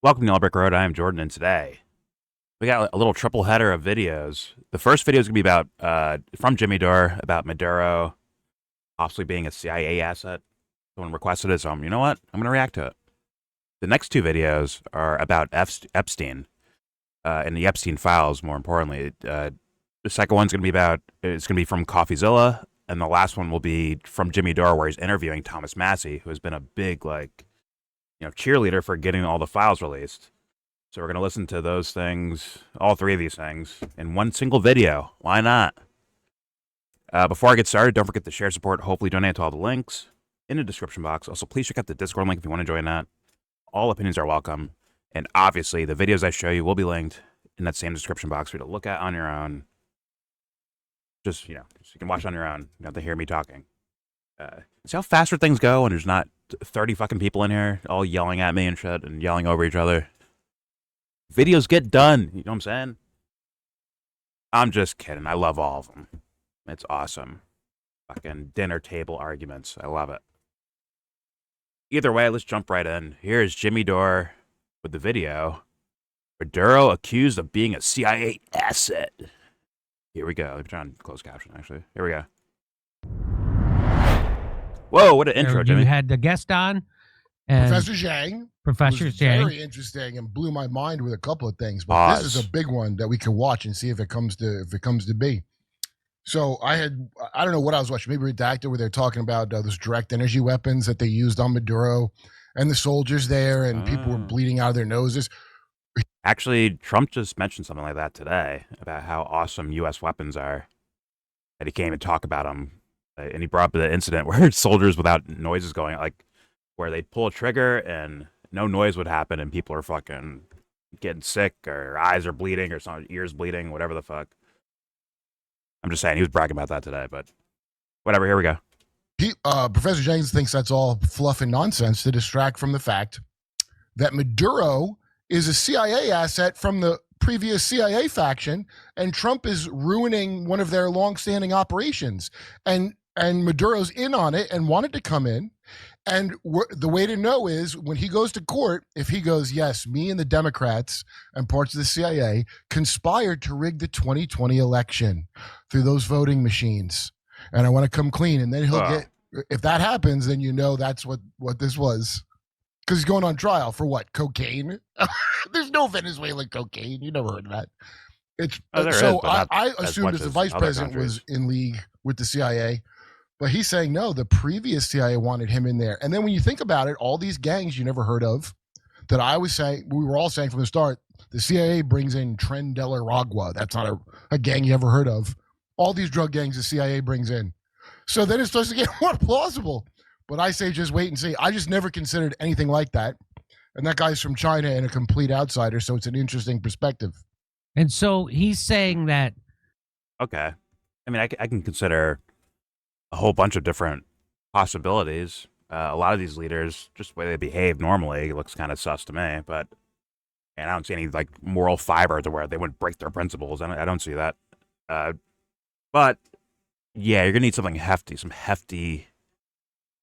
Welcome to YellBro Road. I am Jordan, and today we got a little triple header of videos. The first video is going to be about from Jimmy Dore about Maduro possibly being a CIA asset. Someone requested it, so you know what? I'm going to react to it. The next two videos are about Epstein and the Epstein files. More importantly, the second one's going to be from Coffeezilla, and the last one will be from Jimmy Dore, where he's interviewing Thomas Massie, who has been a big cheerleader for getting all the files released. So we're going to listen to those things, all three of these things, in one single video. Why not? Before I get started, don't forget to share, support, hopefully donate to all the links in the description box. Also, please check out the Discord link if you want to join that. All opinions are welcome. And obviously, the videos I show you will be linked in that same description box for you to look at on your own. Just, so you can watch on your own. You don't have to hear me talking. See how faster things go when there's not 30 fucking people in here all yelling at me and shit and yelling over each other. Videos get done. You know what I'm saying? I'm just kidding. I love all of them. It's awesome. Fucking dinner table arguments. I love it. Either way, let's jump right in. Here's Jimmy Dore with the video. Maduro accused of being a CIA asset. Here we go. Let me try and close caption, actually. Here we go. Whoa, what an intro, Jimmy. You had the guest on. And Professor Zhang. Professor Zhang. Very interesting and blew my mind with a couple of things. But this is a big one that we can watch and see if it comes to be. So I don't know what I was watching, maybe Redacted, where they're talking about those direct energy weapons that they used on Maduro and the soldiers there, and people were bleeding out of their noses. Actually, Trump just mentioned something like that today about how awesome U.S. weapons are. And he came and talk about them. And he brought up the incident where soldiers without noises going, like where they'd pull a trigger and no noise would happen and people are fucking getting sick or eyes are bleeding or some ears bleeding, whatever the fuck. I'm just saying he was bragging about that today, but whatever, here we go. Professor Zhang thinks that's all fluff and nonsense to distract from the fact that Maduro is a CIA asset from the previous CIA faction, and Trump is ruining one of their longstanding operations. And Maduro's in on it and wanted to come in. And the way to know is when he goes to court, if he goes, yes, me and the Democrats and parts of the CIA conspired to rig the 2020 election through those voting machines. And I want to come clean. And then he'll get, if that happens, then you know that's what this was. Because he's going on trial for what? Cocaine? There's no Venezuelan cocaine. You never heard of that. I assumed as the vice president was in league with the CIA. But he's saying, no, the previous CIA wanted him in there. And then when you think about it, all these gangs you never heard of that I was saying, we were all saying from the start, the CIA brings in Tren de la Ragua. That's not a gang you ever heard of. All these drug gangs the CIA brings in. So then it starts to get more plausible. But I say just wait and see. I just never considered anything like that. And that guy's from China and a complete outsider, so it's an interesting perspective. And so he's saying that. Okay. I mean, I can consider a whole bunch of different possibilities. A lot of these leaders, just the way they behave normally, looks kind of sus to me. And I don't see any moral fiber to where they wouldn't break their principles. I don't see that. But yeah, you're gonna need something hefty, some hefty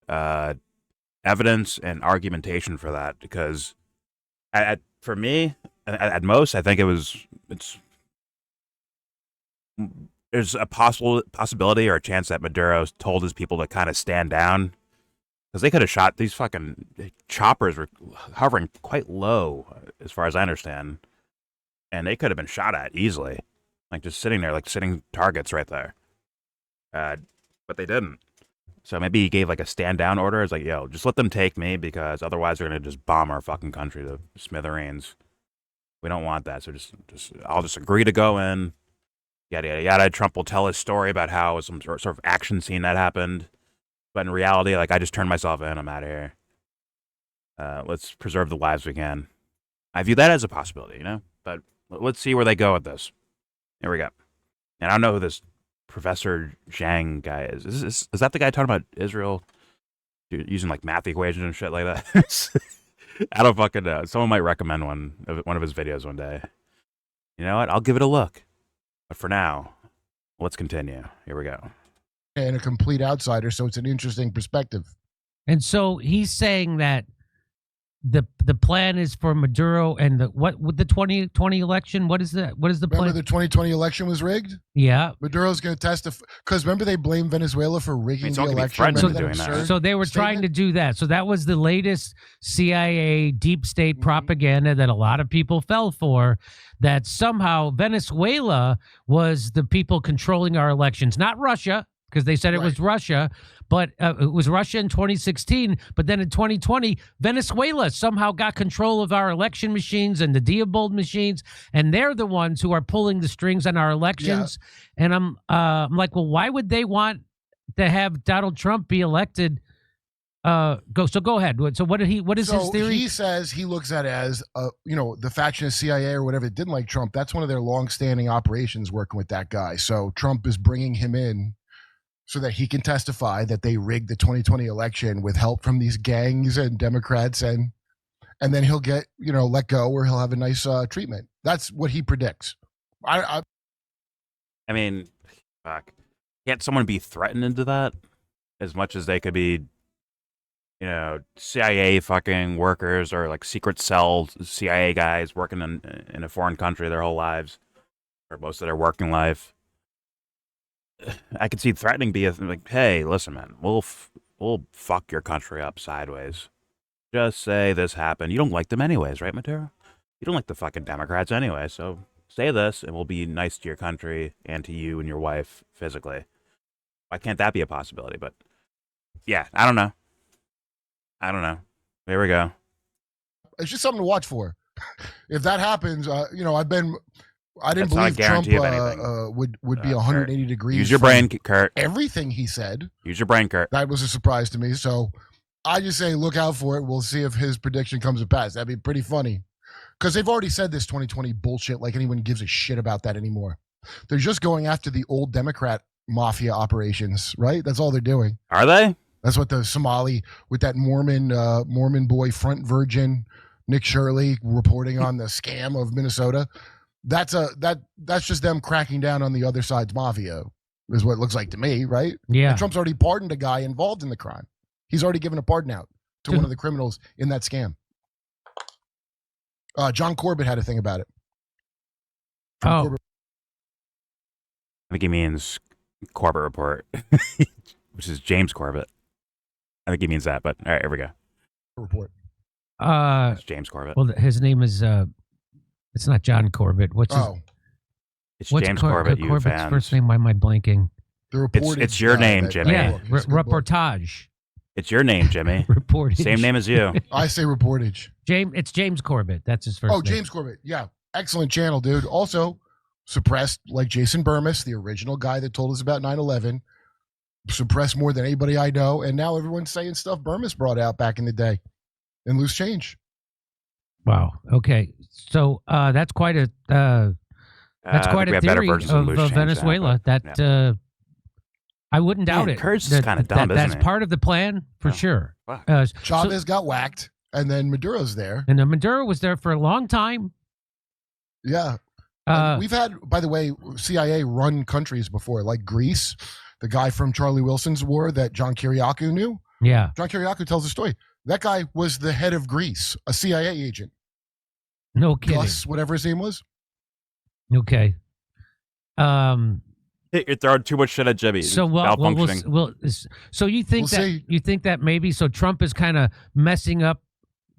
evidence and argumentation for that. Because for me, at most, I think there's a possibility or a chance that Maduro told his people to kind of stand down, because they could have shot. These fucking choppers were hovering quite low, as far as I understand, and they could have been shot at easily, just sitting there, sitting targets right there. But they didn't. So maybe he gave a stand down order. It's yo, just let them take me, because otherwise they're gonna just bomb our fucking country to smithereens. We don't want that. So I'll just agree to go in. Yada, yada, yada. Trump will tell his story about how it was some sort of action scene that happened. But in reality, I just turned myself in. I'm out of here. Let's preserve the lives we can. I view that as a possibility, But let's see where they go with this. Here we go. And I don't know who this Professor Zhang guy is. Is that the guy talking about Israel using math equations and shit like that? I don't fucking know. Someone might recommend one of his videos one day. You know what? I'll give it a look. But for now, let's continue. Here we go. And a complete outsider, so it's an interesting perspective. And so he's saying that the plan is for Maduro and what with the 2020 election. What is the Remember plan? the 2020 election was rigged? Yeah. Maduro's going to testify because remember they blamed Venezuela for rigging it's the not gonna be election. threatened Remember to doing that. absurd So they were trying to statement? do that. So that was the latest CIA deep state Mhm. propaganda that a lot of people fell for, that somehow Venezuela was the people controlling our elections, not Russia, because they said it was Russia, but it was Russia in 2016. But then in 2020, Venezuela somehow got control of our election machines and the Diebold machines, and they're the ones who are pulling the strings on our elections. And I'm like, well, why would they want to have Donald Trump be elected? Go ahead. So what is his theory? He says he looks at it as the faction of CIA or whatever that didn't like Trump. That's one of their long-standing operations working with that guy. So Trump is bringing him in so that he can testify that they rigged the 2020 election with help from these gangs and Democrats, and then he'll get let go, or he'll have a nice treatment. That's what he predicts. I mean, fuck. Can't someone be threatened into that as much as they could be, CIA fucking workers or like secret cell CIA guys working in a foreign country their whole lives or most of their working life? I could see threatening be like, hey, listen, man, we'll fuck your country up sideways. Just say this happened. You don't like them anyways, right, Maduro? You don't like the fucking Democrats anyway, so say this and we'll be nice to your country and to you and your wife physically. Why can't that be a possibility? But yeah, I don't know. There we go. It's just something to watch for. If that happens, I didn't That's not a believe Trump guarantee of anything. would be 180 degrees. Use your from brain, Kurt. Everything he said. Use your brain, Kurt. That was a surprise to me. So I just say look out for it. We'll see if his prediction comes to pass. That'd be pretty funny. Because they've already said this 2020 bullshit like anyone gives a shit about that anymore. They're just going after the old Democrat mafia operations, right? That's all they're doing. Are they? That's what the Somali with that Mormon boy front virgin Nick Shirley reporting on the scam of Minnesota. That's just them cracking down on the other side's mafia, is what it looks like to me, right? Yeah. And Trump's already pardoned a guy involved in the crime. He's already given a pardon out to one of the criminals in that scam. John Corbett had a thing about it. Oh. I think he means Corbett Report, which is James Corbett. I think he means that, but all right, here we go. Report. It's James Corbett. Well, his name is it's not John Corbett. It's James Corbett. You Corbett's fans. first name? Why am I blanking? The reportage It's your name, that- Jimmy. Yeah, book. It's a good book. reportage. It's your name, Jimmy. Reportage. Same name as you. I say reportage. It's James Corbett. That's his first name. James Corbett. Yeah. Excellent channel, dude. Also suppressed like Jason Burmis, the original guy that told us about 9/11. Suppressed more than anybody I know. And now everyone's saying stuff Burmis brought out back in the day in Loose Change. Wow. Okay. So that's quite a I think we have better theory versions of Loose Change now, Venezuela. but, That I wouldn't doubt it. Kurtz is kind of dumb, isn't That's he? part of the plan for Yeah. sure. Fuck. Chavez got whacked, and then Maduro's there. And then Maduro was there for a long time. Yeah. We've had, by the way, CIA run countries before, like Greece, the guy from Charlie Wilson's war that John Kiriakou knew. Yeah. John Kiriakou tells the story. That guy was the head of Greece, a CIA agent. No kidding. Gus, whatever his name was. Okay. You're throwing too much shit at Jimmy. So Malfunctioning. so you think We'll that see. you think that maybe Trump is kind of messing up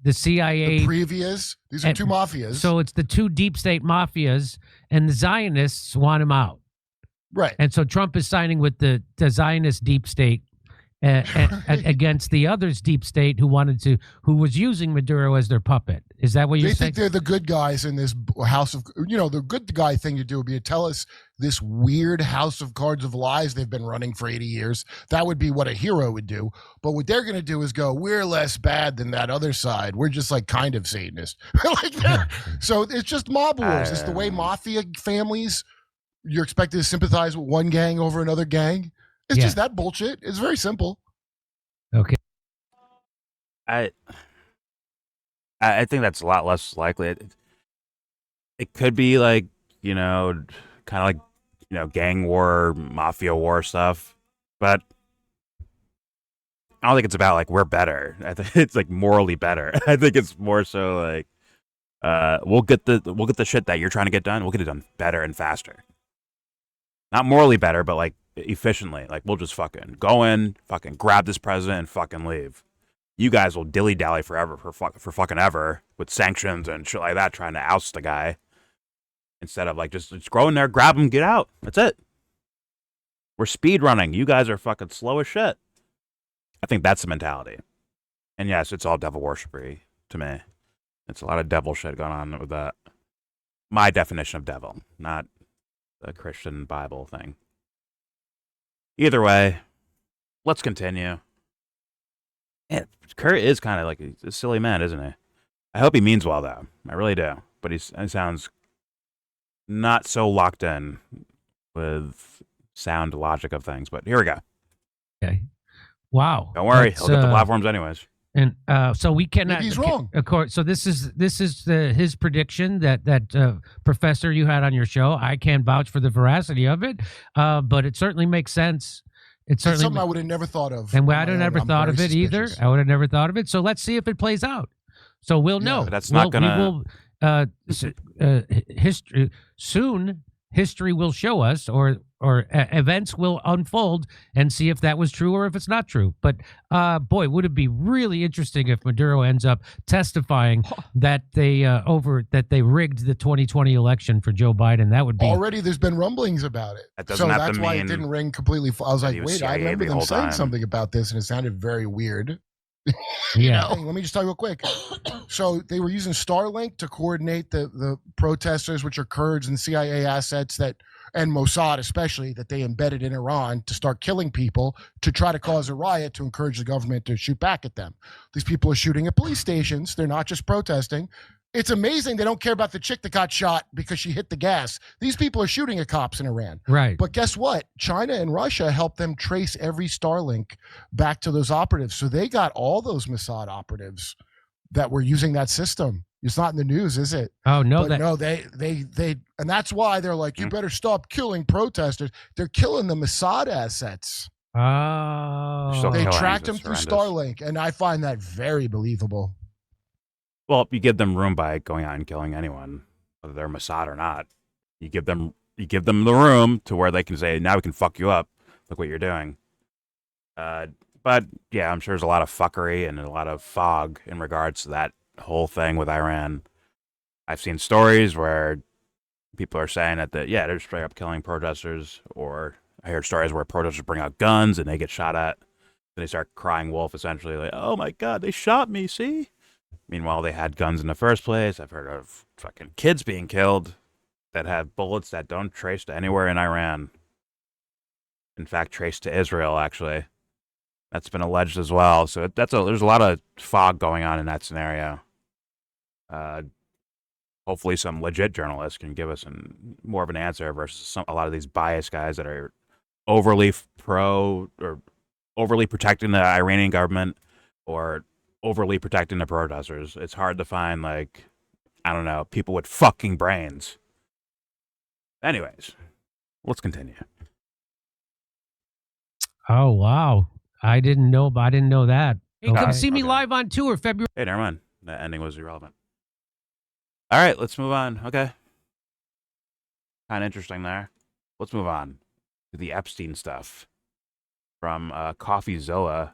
the CIA. The previous, these are and- two mafias. So it's the two deep state mafias, and the Zionists want him out. right. And so Trump is signing with the Zionist deep state against the others deep state who was using Maduro as their puppet. Is that what you're They saying? think they're the good guys in this house of, the good guy thing to do would be to tell us this weird house of cards of lies they've been running for 80 years. That would be what a hero would do. But what they're going to do is go, we're less bad than that other side. We're just like kind of Satanists. like that. So it's just mob wars. It's the way mafia families, you're expected to sympathize with one gang over another gang. It's just that bullshit. It's very simple. Okay. I think that's a lot less likely. It could be like, kind of like, gang war, mafia war stuff. But I don't think it's about like we're better. I think it's like morally better. I think it's more so like we'll get the shit that you're trying to get done. We'll get it done better and faster. Not morally better, but like efficiently. Like we'll just fucking go in, fucking grab this president and fucking leave. You guys will dilly-dally forever for fucking ever with sanctions and shit like that, trying to oust the guy. Instead of like just go in there, grab him, get out. That's it. We're speed running. You guys are fucking slow as shit. I think that's the mentality. And yes, it's all devil worshipy to me. It's a lot of devil shit going on with that. My definition of devil, not the Christian Bible thing. Either way, let's continue. And Kurt is kind of like a silly man, isn't he? I hope he means well, though. I really do. But he sounds not so locked in with sound logic of things. But here we go. Okay. Wow. Don't worry. He'll get the platforms anyways. And so we cannot. Maybe he's wrong. Of course. So this is his prediction that professor you had on your show. I can't vouch for the veracity of it, but it certainly makes sense. It's certainly something I would have never thought of. And I would have never thought of it either. I would have never thought of it. So let's see if it plays out. So we'll know. But that's not gonna. History soon. History will show us, or events will unfold, and see if that was true or if it's not true. But boy, would it be really interesting if Maduro ends up testifying that they rigged the 2020 election for Joe Biden. That would be already. There's been rumblings about it, that doesn't so have that's to why mean it didn't ring completely. I was like, wait, I remember them saying time. something about this, and it sounded very weird. Yeah. Hey, let me just tell you real quick. So they were using Starlink to coordinate the protesters, which are Kurds and CIA assets and Mossad especially, that they embedded in Iran to start killing people to try to cause a riot to encourage the government to shoot back at them. These people are shooting at police stations. They're not just protesting. It's amazing they don't care about the chick that got shot because she hit the gas. These people are shooting at cops in Iran. Right. But guess what? China and Russia helped them trace every Starlink back to those operatives. So they got all those Mossad operatives that were using that system. It's not in the news, is it? Oh no, no, they, and that's why they're like, you better stop killing protesters. They're killing the Mossad assets. Oh, they tracked them through Starlink, and I find that very believable. Well, you give them room by going out and killing anyone, whether they're Mossad or not. You give them the room to where they can say, now we can fuck you up. Look what you're doing. But yeah, I'm sure there's a lot of fuckery and a lot of fog in regards to that whole thing with Iran. I've seen stories where people are saying that they're straight up killing protesters, or I heard stories where protesters bring out guns and they get shot at. Then they start crying wolf, essentially, like, oh my God, they shot me, see? Meanwhile, they had guns in the first place. I've heard of fucking kids being killed that have bullets that don't trace to anywhere in Iran. In fact, trace to Israel, actually. That's been alleged as well. So there's a lot of fog going on in that scenario. Hopefully some legit journalists can give us more of an answer versus a lot of these biased guys that are overly pro or overly protecting the Iranian government or overly protecting the protesters. It's hard to find, like, I don't know, people with fucking brains. Anyways, let's continue. Oh wow, I didn't know that. Hey, Okay. come see me Okay. live on tour February. Hey, never mind. That ending was irrelevant. All right, let's move on. Okay. Kind of interesting there. Let's move on to the Epstein stuff from Coffeezilla.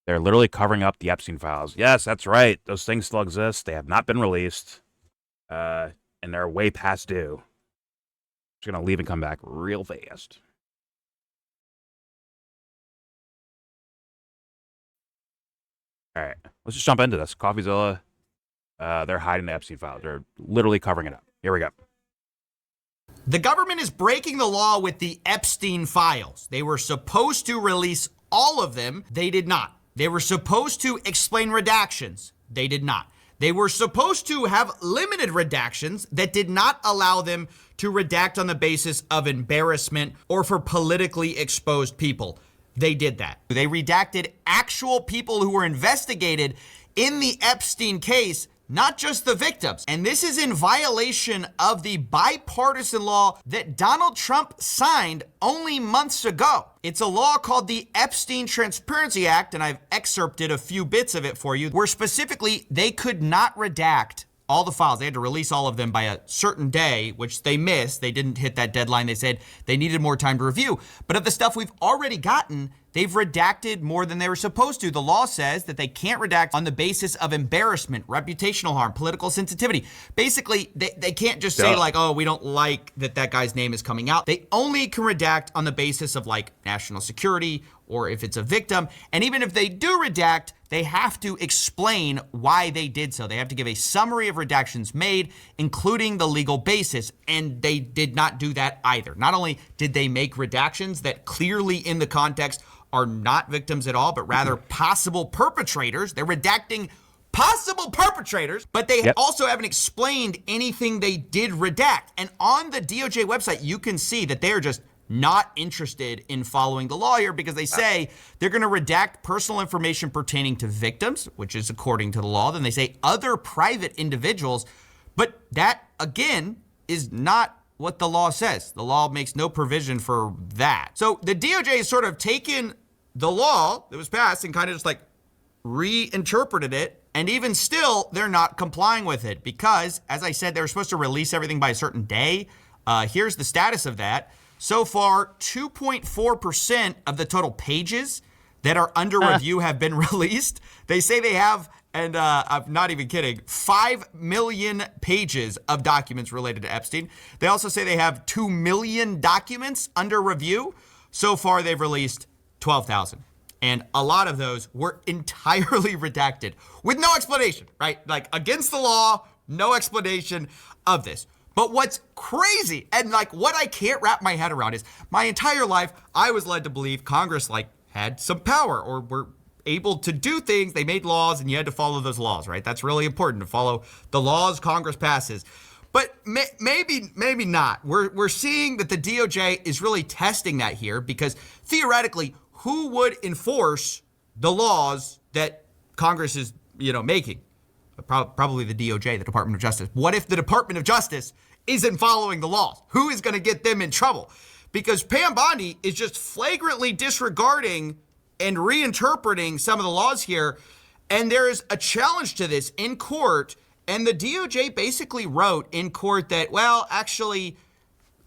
They're literally covering up the Epstein files. Yes, that's right. Those things still exist. They have not been released. And they're way past due. Just going to leave and come back real fast. All right, let's just jump into this. Coffeezilla, they're hiding the Epstein files. They're literally covering it up. Here we go. The government is breaking the law with the Epstein files. They were supposed to release all of them. They did not. They were supposed to explain redactions. They did not. They were supposed to have limited redactions that did not allow them to redact on the basis of embarrassment or for politically exposed people. They did that. They redacted actual people who were investigated in the Epstein case not just the victims. And this is in violation of the bipartisan law that Donald Trump signed only months ago. It's a law called the Epstein Transparency Act, and I've excerpted a few bits of it for you, where specifically they could not redact all the files. They had to release all of them by a certain day, which they missed. They didn't hit that deadline. They said they needed more time to review. But of the stuff we've already gotten, they've redacted more than they were supposed to. The law says that they can't redact on the basis of embarrassment, reputational harm, political sensitivity. Basically, they can't just say like, oh, we don't like that guy's name is coming out. They only can redact on the basis of like national security or if it's a victim. And even if they do redact, they have to explain why they did so. They have to give a summary of redactions made, including the legal basis. And they did not do that either. Not only did they make redactions that clearly in the context are not victims at all, but rather possible perpetrators. They're redacting possible perpetrators, but they also haven't explained anything they did redact. And on the DOJ website, you can see that they are just not interested in following the law here because they say they're going to redact personal information pertaining to victims, which is according to the law. Then they say other private individuals, but that, again, is not what the law says. The law makes no provision for that. So the DOJ has sort of taken the law that was passed and kind of just like reinterpreted it. And even still, they're not complying with it because, as I said, they were supposed to release everything by a certain day. Here's the status of that. So far, 2.4% of the total pages that are under review have been released. They say they have, and I'm not even kidding, 5 million pages of documents related to Epstein. They also say they have 2 million documents under review. So far, they've released 12,000. And a lot of those were entirely redacted with no explanation, right? Like against the law, no explanation of this. But what's crazy and like what I can't wrap my head around is my entire life, I was led to believe Congress like had some power or were able to do things. They made laws and you had to follow those laws, right? That's really important to follow the laws Congress passes. But maybe not. We're seeing that the DOJ is really testing that here because theoretically, who would enforce the laws that Congress is, making? Probably the DOJ, the Department of Justice. What if the Department of Justice isn't following the laws? Who is going to get them in trouble? Because Pam Bondi is just flagrantly disregarding and reinterpreting some of the laws here. And there is a challenge to this in court. And the DOJ basically wrote in court that, well, actually,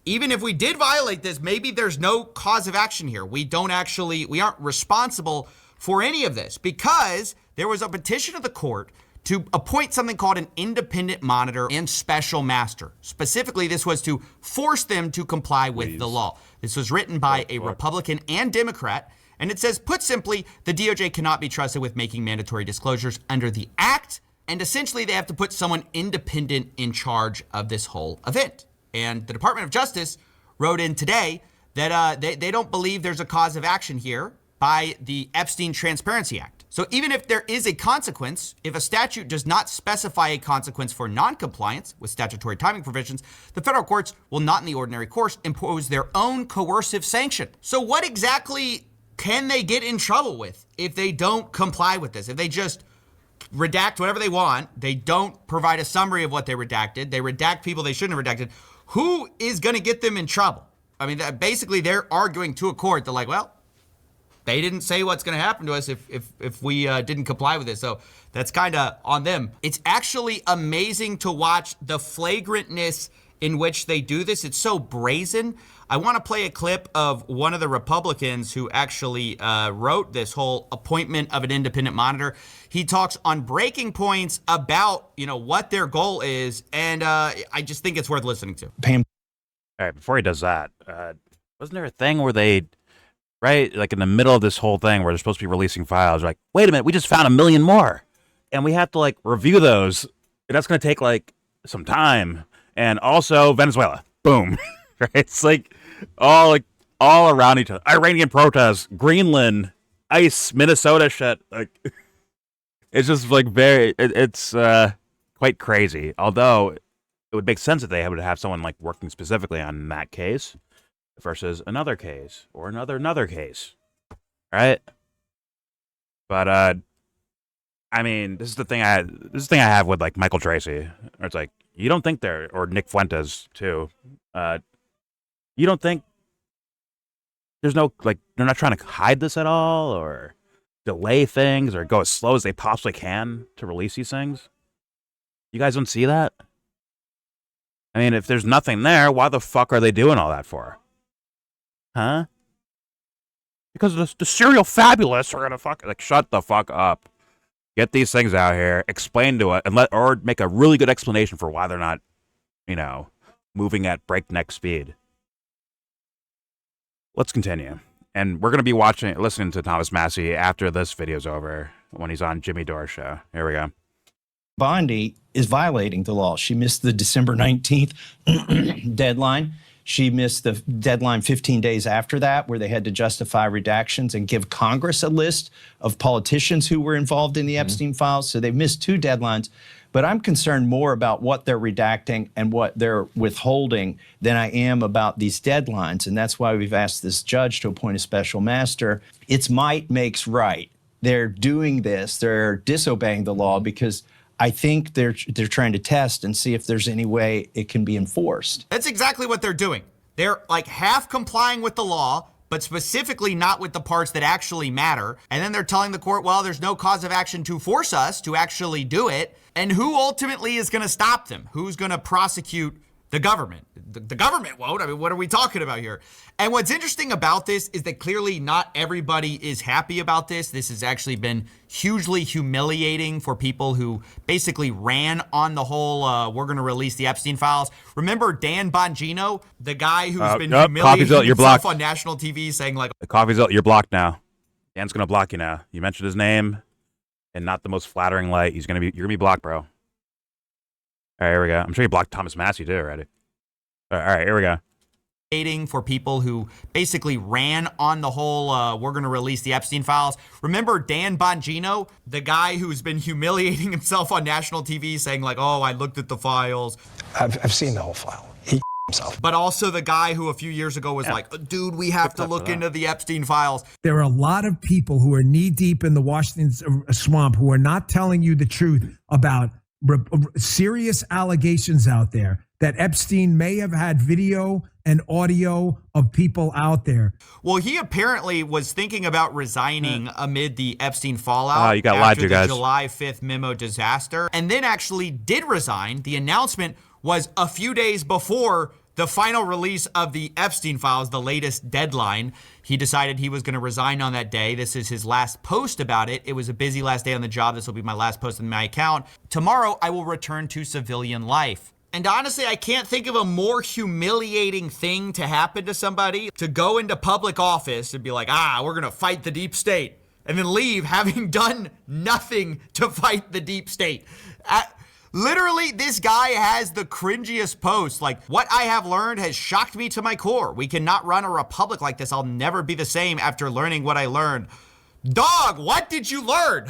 even if we did violate this, maybe there's no cause of action here. We aren't responsible for any of this because there was a petition of the court to appoint something called an independent monitor and special master. Specifically, this was to force them to comply with the law. This was written by a Republican and Democrat, and it says, put simply, the DOJ cannot be trusted with making mandatory disclosures under the act, and essentially they have to put someone independent in charge of this whole event. And the Department of Justice wrote in today that they don't believe there's a cause of action here by the Epstein Transparency Act. So even if there is a consequence, if a statute does not specify a consequence for noncompliance with statutory timing provisions, the federal courts will not in the ordinary course impose their own coercive sanction. So what exactly can they get in trouble with if they don't comply with this? If they just redact whatever they want, they don't provide a summary of what they redacted, they redact people they shouldn't have redacted, who is going to get them in trouble? I mean, basically they're arguing to a court. They're like, well, they didn't say what's going to happen to us if we didn't comply with this. So that's kind of on them. It's actually amazing to watch the flagrantness in which they do this. It's so brazen. I want to play a clip of one of the Republicans who actually wrote this whole appointment of an independent monitor. He talks on breaking points about, what their goal is. And I just think it's worth listening to. All right, before he does that, wasn't there a thing where they, right, like in the middle of this whole thing where they're supposed to be releasing files, like, wait a minute, we just found 1 million more. And we have to like review those. And that's going to take like some time. And also Venezuela, boom. Right? It's like all around each other. Iranian protests, Greenland, ice, Minnesota shit. Like, it's just like it's quite crazy. Although it would make sense that they would have someone like working specifically on that case versus another case or another case, right? But I mean, this is the thing I have with like Michael Tracy, or it's like you don't think they're, or Nick Fuentes too. You don't think there's no, like, they're not trying to hide this at all, or delay things, or go as slow as they possibly can to release these things? You guys don't see that? I mean, if there's nothing there, why the fuck are they doing all that for? Huh? Because the serial fabulous are gonna fuck, like, shut the fuck up. Get these things out here, explain to it, and or make a really good explanation for why they're not, moving at breakneck speed. Let's continue. And we're going to be listening to Thomas Massie after this video's over, when he's on Jimmy Dore's show. Here we go. Bondi is violating the law. She missed the December 19th deadline. She missed the deadline 15 days after that, where they had to justify redactions and give Congress a list of politicians who were involved in the Epstein files. So they missed 2 deadlines. But I'm concerned more about what they're redacting and what they're withholding than I am about these deadlines. And that's why we've asked this judge to appoint a special master. It's might makes right. They're doing this. They're disobeying the law because I think they're trying to test and see if there's any way it can be enforced. That's exactly what they're doing. They're like half complying with the law, but specifically not with the parts that actually matter. And then they're telling the court, well, there's no cause of action to force us to actually do it. And who ultimately is going to stop them? Who's going to prosecute the government? The government won't. I mean, what are we talking about here? And what's interesting about this is that clearly not everybody is happy about this. This has actually been hugely humiliating for people who basically ran on the whole, we're going to release the Epstein files. Remember Dan Bongino, the guy who's been humiliating himself on national TV saying like, Coffeezilla, you're blocked now. Dan's going to block you now. You mentioned his name and not the most flattering light. You're going to be blocked, bro. All right, here we go. I'm sure you blocked Thomas Massie too already. All right, here we go. For people who basically ran on the whole, we're going to release the Epstein files. Remember Dan Bongino, the guy who's been humiliating himself on national TV saying like, oh, I looked at the files. I've seen the whole file. He himself. But also the guy who a few years ago was like, dude, we have to look into the Epstein files. There are a lot of people who are knee deep in the Washington swamp who are not telling you the truth about serious allegations out there that Epstein may have had video and audio of people out there. Well, he apparently was thinking about resigning amid the Epstein fallout you got lied to, guys. The July 5th memo disaster, and then actually did resign. The announcement was a few days before the final release of the Epstein files, the latest deadline. He decided he was going to resign on that day. This is his last post about it. It was a busy last day on the job. This will be my last post on my account. Tomorrow, I will return to civilian life. And honestly, I can't think of a more humiliating thing to happen to somebody, to go into public office and be like, we're going to fight the deep state, and then leave having done nothing to fight the deep state. Literally, this guy has the cringiest posts. Like, what I have learned has shocked me to my core. We cannot run a republic like this. I'll never be the same after learning what I learned. Dog, what did you learn?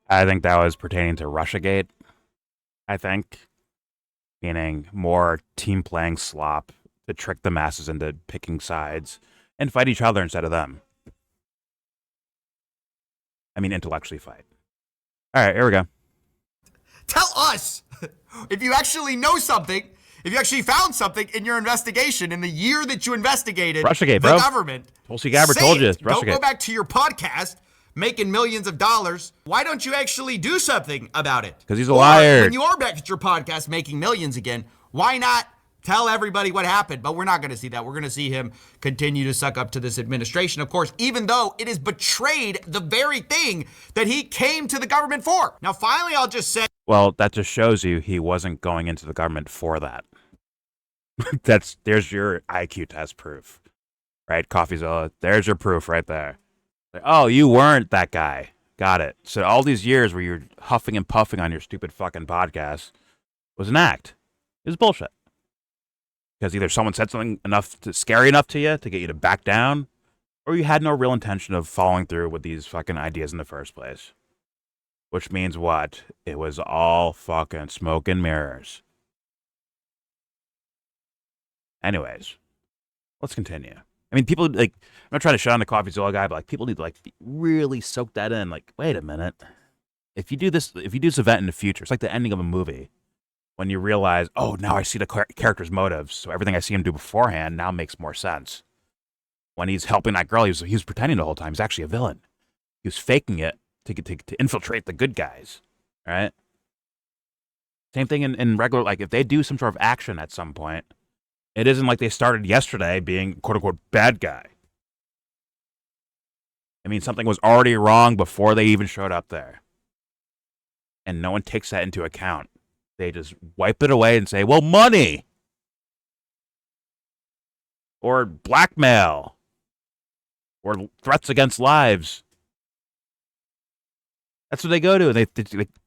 I think that was pertaining to Russiagate, I think. Meaning more team playing slop to trick the masses into picking sides and fight each other instead of them. I mean, intellectually fight. All right, here we go. Tell us if you actually know something, if you actually found something in your investigation in the year that you investigated Russiagate, the bro. government. Tulsi Gabbard told you. Don't go back to your podcast making millions of dollars. Why don't you actually do something about it? Because he's a liar. When you are back at your podcast making millions again, why not tell everybody what happened? But we're not going to see that. We're going to see him continue to suck up to this administration, of course, even though it has betrayed the very thing that he came to the government for. Now, finally, I'll just say. Well, that just shows you he wasn't going into the government for that. There's your IQ test proof, right? Coffeezilla, there's your proof right there. Like, oh, you weren't that guy. Got it. So all these years where you're huffing and puffing on your stupid fucking podcast was an act. It was bullshit. Because either someone said something scary enough to you to get you to back down, or you had no real intention of following through with these fucking ideas in the first place. Which means what? It was all fucking smoke and mirrors. Anyways, let's continue. I mean, people, like, I'm not trying to shut on the Coffeezilla guy, but, like, people need to, like, really soak that in. Like, wait a minute. if you do this event in the future, it's like the ending of a movie. When you realize, oh, now I see the character's motives, so everything I see him do beforehand now makes more sense. When he's helping that girl, he was pretending the whole time. He's actually a villain. He was faking it to infiltrate the good guys, right? Same thing in regular, like if they do some sort of action at some point, it isn't like they started yesterday being quote-unquote bad guy. I mean, something was already wrong before they even showed up there. And no one takes that into account. They just wipe it away and say, well, money. Or blackmail. Or threats against lives. That's what they go to. And they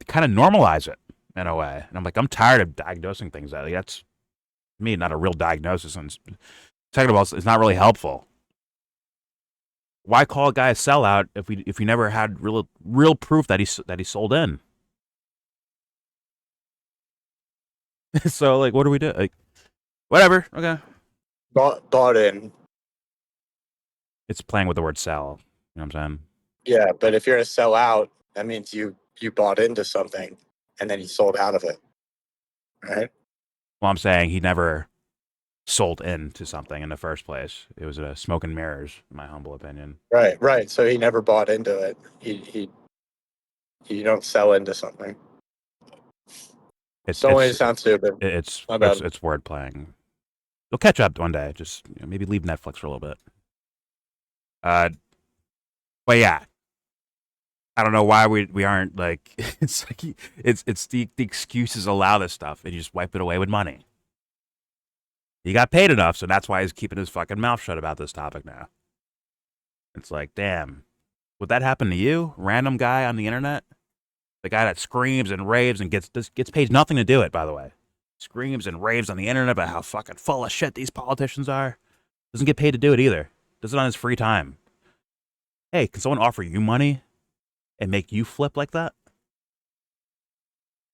kind of normalize it in a way. And I'm like, I'm tired of diagnosing things. That's, to me, not a real diagnosis. And second of all, it's not really helpful. Why call a guy a sellout if we never had real proof that he sold in? So, like, what do we do? Like, whatever. Okay. Bought in. It's playing with the word sell. You know what I'm saying? Yeah, but if you're a sellout, that means you bought into something and then you sold out of it. Right? Well, I'm saying he never sold into something in the first place. It was a smoke and mirrors, in my humble opinion. Right. So he never bought into it. You don't sell into something. Don't want to sound stupid. It's word playing. You'll catch up one day. Just maybe leave Netflix for a little bit. But yeah, I don't know why we aren't like it's the excuses allow this stuff and you just wipe it away with money. He got paid enough, so that's why he's keeping his fucking mouth shut about this topic now. It's like, damn, would that happen to you, random guy on the internet? The guy that screams and raves and gets paid nothing to do it, by the way. Screams and raves on the internet about how fucking full of shit these politicians are. Doesn't get paid to do it either. Does it on his free time. Hey, can someone offer you money and make you flip like that?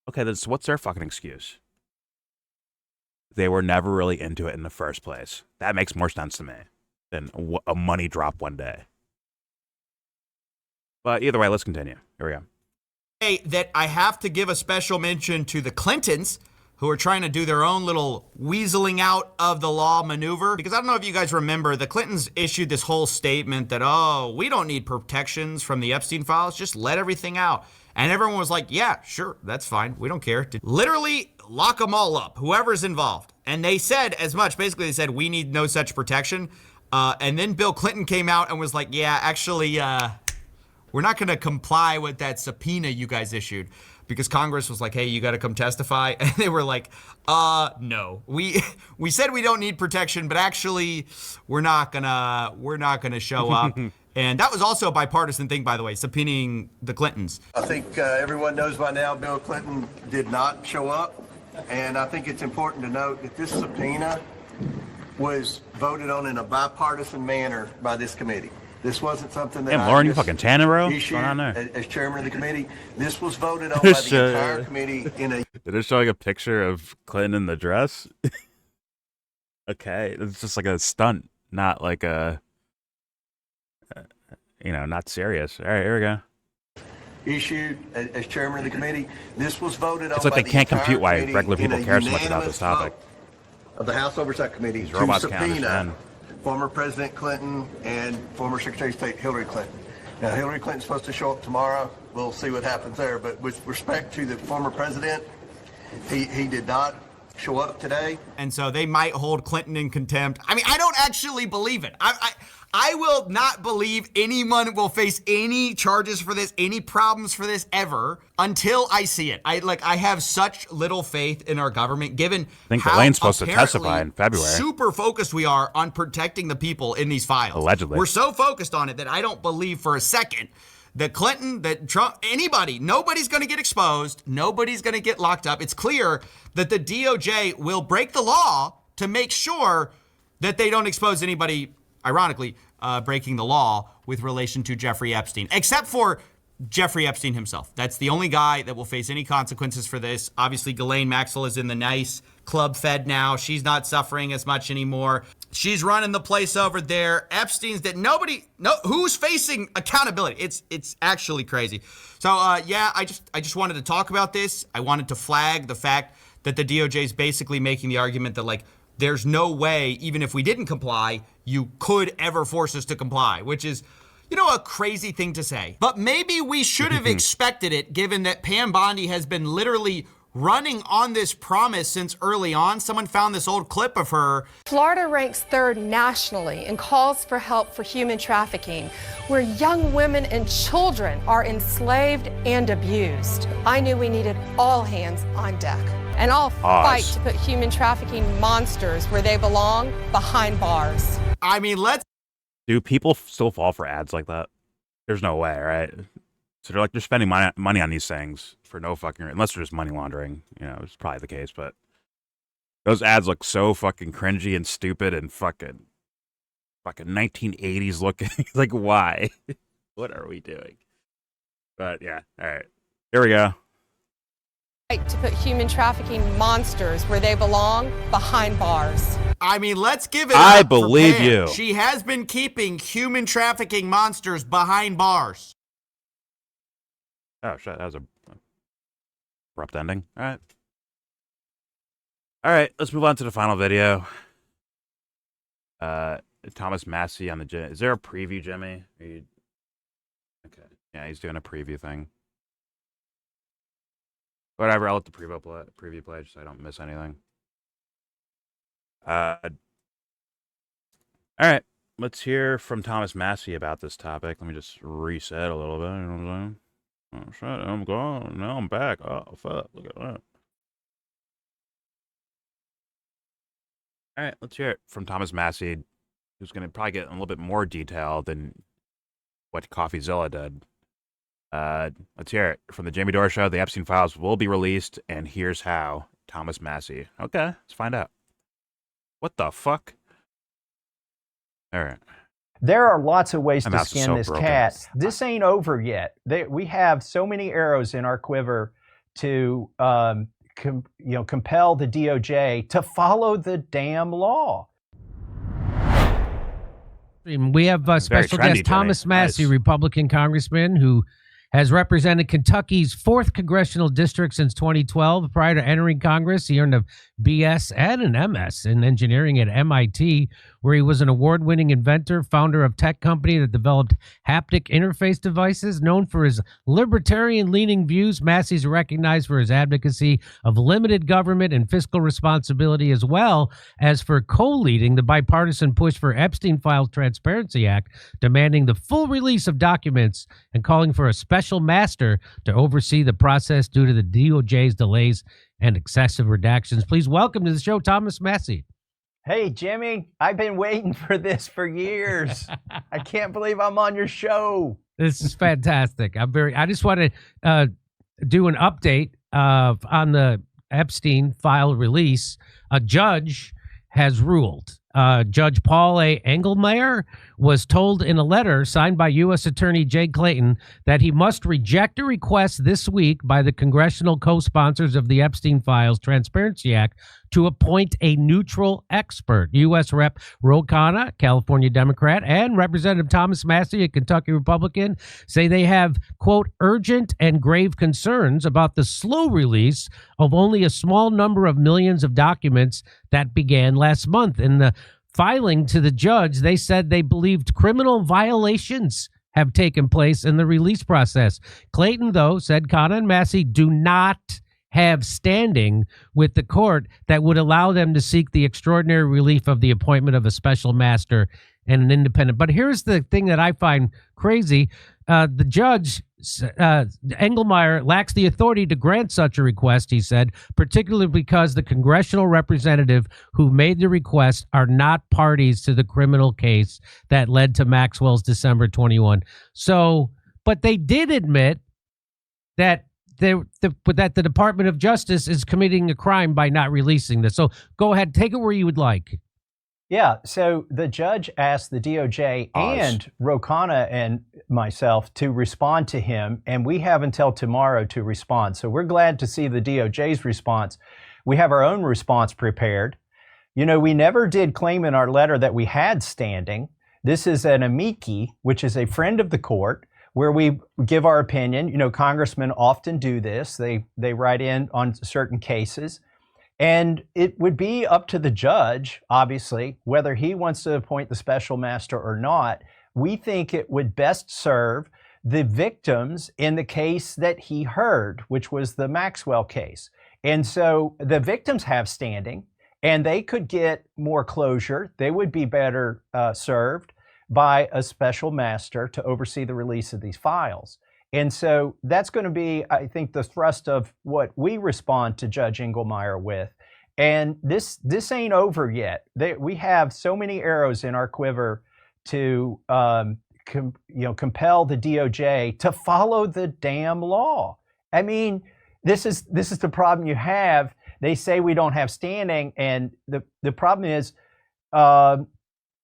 Okay, then so what's their fucking excuse? They were never really into it in the first place. That makes more sense to me than a money drop one day. But either way, let's continue. Here we go. That I have to give a special mention to the Clintons, who are trying to do their own little weaseling out of the law maneuver. Because I don't know if you guys remember, the Clintons issued this whole statement that, oh, we don't need protections from the Epstein files, just let everything out. And everyone was like, yeah, sure, that's fine, we don't care. Literally lock them all up, whoever's involved. And they said as much, basically they said, we need no such protection. And then Bill Clinton came out and was like, yeah, actually, we're not going to comply with that subpoena you guys issued, because Congress was like, hey, you got to come testify. And they were like, no, we said we don't need protection, but actually we're not gonna show up. And that was also a bipartisan thing, by the way, subpoenaing the Clintons. I think everyone knows by now Bill Clinton did not show up. And I think it's important to note that this subpoena was voted on in a bipartisan manner by this committee. This wasn't something that Damn, Lauren, you fucking tanning, bro? What's going on there? As chairman of the committee. This was voted on by the entire committee in a... Did it showing a picture of Clinton in the dress? Okay, it's just like a stunt, not like a, not serious. All right, here we go. Issued as chairman of the committee. This was voted on it's like by they can't the compute why committee regular people care so much about this topic. Of the House Oversight Committee These robots can't subpoena understand. former President Clinton and former Secretary of State Hillary Clinton. Now, Hillary Clinton's supposed to show up tomorrow. We'll see what happens there. But with respect to the former president, he did not show up today. And so they might hold Clinton in contempt. I mean, I don't actually believe it. I will not believe anyone will face any charges for this, any problems for this ever until I see it. I have such little faith in our government, given I think how Elaine's supposed to testify in February. Super focused we are on protecting the people in these files. Allegedly. We're so focused on it that I don't believe for a second that Clinton, that Trump, anybody, nobody's going to get exposed. Nobody's going to get locked up. It's clear that the DOJ will break the law to make sure that they don't expose anybody, ironically, breaking the law with relation to Jeffrey Epstein, except for Jeffrey Epstein himself. That's the only guy that will face any consequences for this. Obviously, Ghislaine Maxwell is in the nice club fed now. She's not suffering as much anymore. She's running the place over there. Epstein's that who's facing accountability. It's actually crazy. So I just wanted to talk about this. I wanted to flag the fact that the DOJ is basically making the argument that like there's no way, even if we didn't comply, you could ever force us to comply, which is, a crazy thing to say. But maybe we should have expected it, given that Pam Bondi has been literally running on this promise since early on. Someone found this old clip of her. Florida ranks 3rd nationally in calls for help for human trafficking, where young women and children are enslaved and abused. I knew we needed all hands on deck. And I'll fight to put human trafficking monsters where they belong, behind bars. I mean, do people still fall for ads like that? There's no way, right? So they're spending money on these things for no fucking, unless they're just money laundering. It's probably the case, but those ads look so fucking cringy and stupid and fucking 1980s looking. Like, why? What are we doing? But yeah, all right, here we go. To put human trafficking monsters where they belong, behind bars. I mean, let's give it I up believe for Pam. you. She has been keeping human trafficking monsters behind bars. Oh shit, that was a abrupt ending. All right, let's move on to the final video. Thomas Massie on the gym. Is there a preview, Jimmy? Okay, yeah, he's doing a preview thing. Whatever, I'll let the preview play so I don't miss anything. All right, let's hear from Thomas Massie about this topic. Let me just reset a little bit. You know what I'm saying? Oh shit, I'm gone. Now I'm back. Oh fuck, look at that. All right, let's hear it from Thomas Massie, who's going to probably get in a little bit more detail than what Coffeezilla did. Let's hear it from the Jamie Dore Show. The Epstein files will be released, and here's how. Thomas Massie. Okay, let's find out. What the fuck? All right. There are lots of ways My to mouse is skin so this broken. cat. This ain't over yet. We have so many arrows in our quiver to compel the DOJ to follow the damn law. We have special trendy, guest Thomas Jimmy. Massie, Nice. Republican congressman who has represented Kentucky's 4th congressional district since 2012. Prior to entering Congress, he earned a BS and an MS in engineering at MIT, where he was an award-winning inventor, founder of tech company that developed haptic interface devices. Known for his libertarian-leaning views, Massie's recognized for his advocacy of limited government and fiscal responsibility, as well as for co-leading the bipartisan push for Epstein Files Transparency Act, demanding the full release of documents and calling for a special master to oversee the process due to the DOJ's delays and excessive redactions. Please welcome to the show, Thomas Massie. Hey, Jimmy, I've been waiting for this for years. I can't believe I'm on your show. This is fantastic. I just want to do an update on the Epstein file release. A judge has ruled. Judge Paul A. Engelmeyer was told in a letter signed by U.S. Attorney Jay Clayton that he must reject a request this week by the congressional co-sponsors of the Epstein Files Transparency Act to appoint a neutral expert. U.S. Rep. Ro Khanna, California Democrat, and Representative Thomas Massie, a Kentucky Republican, say they have, quote, urgent and grave concerns about the slow release of only a small number of millions of documents that began last month. In the filing to the judge, they said they believed criminal violations have taken place in the release process. Clayton, though, said Khanna and Massie do not have standing with the court that would allow them to seek the extraordinary relief of the appointment of a special master and an independent. But here's the thing that I find crazy. The judge, Engelmeyer, lacks the authority to grant such a request, he said, particularly because the congressional representative who made the request are not parties to the criminal case that led to Maxwell's December 21. So, but they did admit that that the Department of Justice is committing a crime by not releasing this. So go ahead, take it where you would like. Yeah, so the judge asked the DOJ and Ro Khanna and myself to respond to him, and we have until tomorrow to respond. So we're glad to see the DOJ's response. We have our own response prepared. You know, we never did claim in our letter that we had standing. This is an amici, which is a friend of the court, where we give our opinion. You know, congressmen often do this. They write in on certain cases. And it would be up to the judge, obviously, whether he wants to appoint the special master or not. We think it would best serve the victims in the case that he heard, which was the Maxwell case. And so the victims have standing, and they could get more closure. They would be better served by a special master to oversee the release of these files. And so that's going to be, I think, the thrust of what we respond to Judge Engelmeyer with. And this ain't over yet. We have so many arrows in our quiver to compel the DOJ to follow the damn law. I mean, this is the problem you have. They say we don't have standing, and the problem is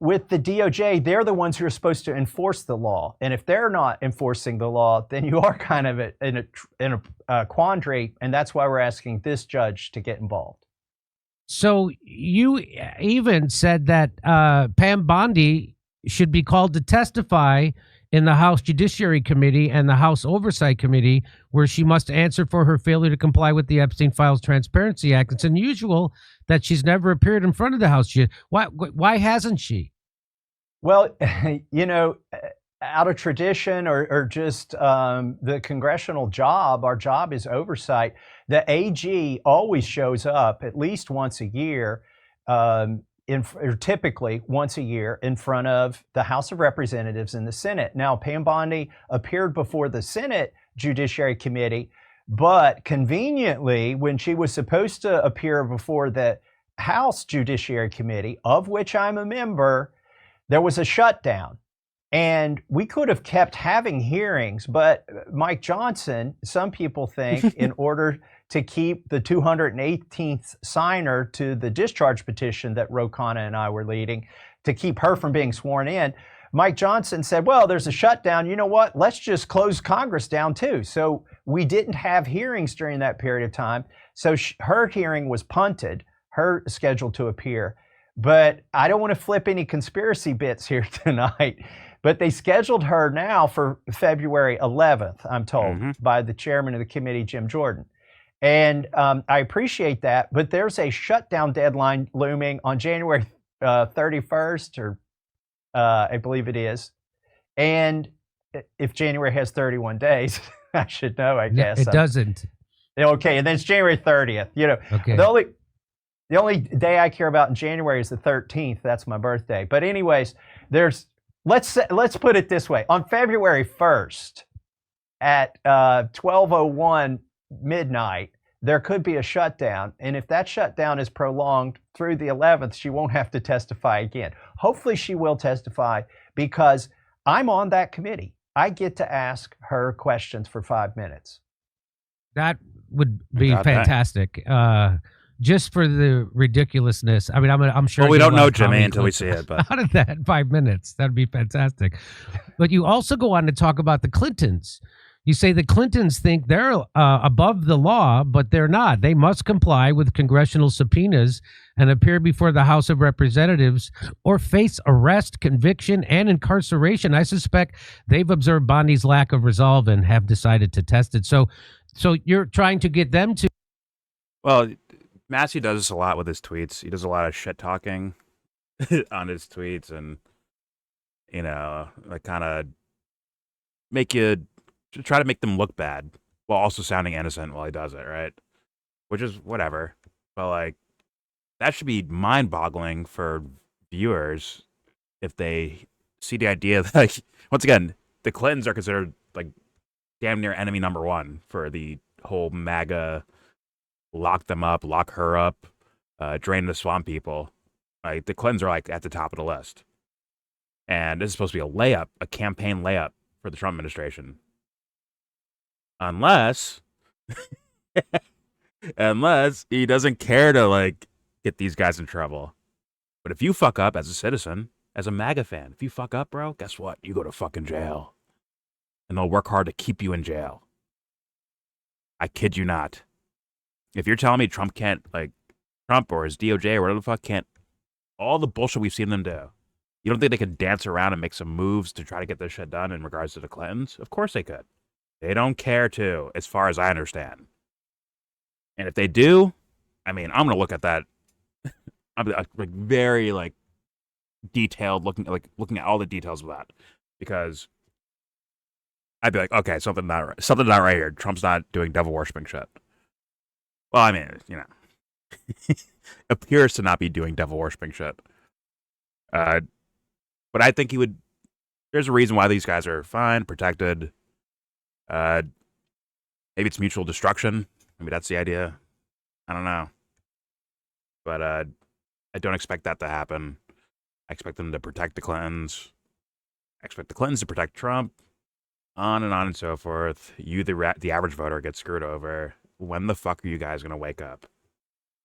with the DOJ, they're the ones who are supposed to enforce the law. And if they're not enforcing the law, then you are kind of in a quandary, and that's why we're asking this judge to get involved. So you even said that Pam Bondi should be called to testify in the House Judiciary Committee and the House Oversight Committee, where she must answer for her failure to comply with the Epstein Files Transparency Act. It's unusual that she's never appeared in front of the House. Why hasn't she? Well, you know, out of tradition or just the congressional job, our job is oversight. The AG always shows up at least once a year, or typically once a year, in front of the House of Representatives and the Senate. Now, Pam Bondi appeared before the Senate Judiciary Committee, but conveniently, when she was supposed to appear before the House Judiciary Committee, of which I'm a member, there was a shutdown. And we could have kept having hearings, but Mike Johnson, some people think, in order to keep the 218th signer to the discharge petition that Ro Khanna and I were leading, to keep her from being sworn in, Mike Johnson said, well, there's a shutdown. You know what? Let's just close Congress down too. So we didn't have hearings during that period of time. So her hearing was punted, her schedule to appear. But I don't want to flip any conspiracy bits here tonight. But they scheduled her now for February 11th, I'm told, by the chairman of the committee, Jim Jordan. And I appreciate that, but there's a shutdown deadline looming on January 31st, or I believe it is. And if January has 31 days, I should know, I guess. It doesn't. Okay, and then it's January 30th. You know, okay. The only day I care about in January is the 13th. That's my birthday. But anyways, let's put it this way. On February 1st at 12:01 midnight, there could be a shutdown. And if that shutdown is prolonged through the 11th, she won't have to testify again. Hopefully she will testify, because I'm on that committee. I get to ask her questions for 5 minutes. That would be fantastic. Just for the ridiculousness. I mean, I'm sure. Well, we don't know, Jimmy, until we see it. But how did that 5 minutes? That'd be fantastic. But you also go on to talk about the Clintons. You say the Clintons think they're above the law, but they're not. They must comply with congressional subpoenas and appear before the House of Representatives or face arrest, conviction, and incarceration. I suspect they've observed Bondi's lack of resolve and have decided to test it. So you're trying to get them to. Well, Massie does this a lot with his tweets. He does a lot of shit talking on his tweets, and like kind of try to make them look bad while also sounding innocent while he does it, right? Which is whatever, but like that should be mind-boggling for viewers if they see the idea that, like, once again, the Clintons are considered like damn near enemy number one for the whole MAGA. Lock them up, lock her up, drain the swamp people. Like, the Clintons are like at the top of the list. And this is supposed to be a layup, a campaign layup for the Trump administration. Unless he doesn't care to like get these guys in trouble. But if you fuck up as a citizen, as a MAGA fan, if you fuck up, bro, guess what? You go to fucking jail. And they'll work hard to keep you in jail. I kid you not. If you're telling me Trump or his DOJ or whatever the fuck can't all the bullshit we've seen them do. You don't think they could dance around and make some moves to try to get this shit done in regards to the Clintons? Of course they could. They don't care to, as far as I understand. And if they do, I mean, I'm gonna look at that. I'm like very like detailed, looking at all the details of that, because I'd be like, okay, something not right here. Trump's not doing devil worshipping shit. Well, I mean, you know, appears to not be doing devil worshipping shit. But I think he would. There's a reason why these guys are fine, protected. Maybe it's mutual destruction. Maybe that's the idea. I don't know. But I don't expect that to happen. I expect them to protect the Clintons. I expect the Clintons to protect Trump. On and so forth. You, the average voter, gets screwed over. When the fuck are you guys gonna wake up?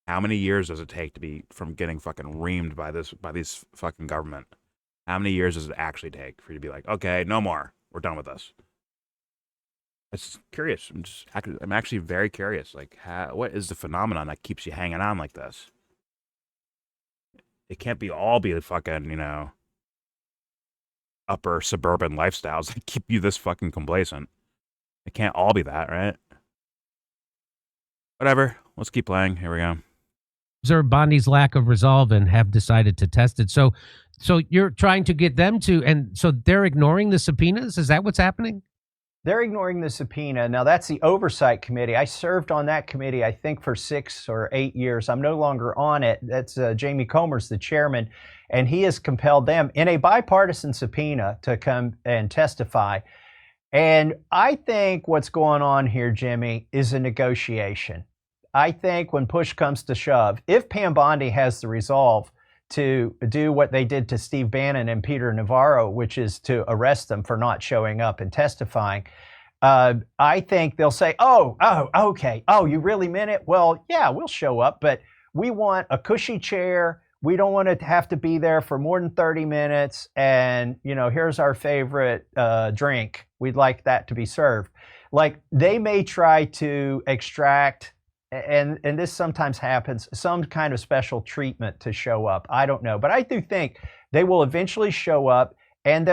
How many years does it take to be from getting fucking reamed by this fucking government? How many years does it actually take for you to be like, okay, no more. We're done with this. It's curious. I'm actually very curious. Like, what is the phenomenon that keeps you hanging on like this? It can't all be fucking, you know, upper suburban lifestyles that keep you this fucking complacent. It can't all be that, right? Whatever. Let's keep playing. Here we go. Observe Bondi's lack of resolve and have decided to test it. So you're trying to get them to, and so they're ignoring the subpoenas? Is that what's happening? They're ignoring the subpoena. Now, that's the Oversight Committee. I served on that committee, I think, for 6 or 8 years. I'm no longer on it. That's Jamie Comer's the chairman, and he has compelled them in a bipartisan subpoena to come and testify. And I think what's going on here, Jimmy, is a negotiation. I think when push comes to shove, if Pam Bondi has the resolve to do what they did to Steve Bannon and Peter Navarro, which is to arrest them for not showing up and testifying, I think they'll say, oh, okay. Oh, you really meant it? Well, yeah, we'll show up, but we want a cushy chair. We don't want to have to be there for more than 30 minutes. And, you know, here's our favorite drink. We'd like that to be served. Like, they may try to extract, and this sometimes happens, some kind of special treatment to show up. I don't know. But I do think they will eventually show up, and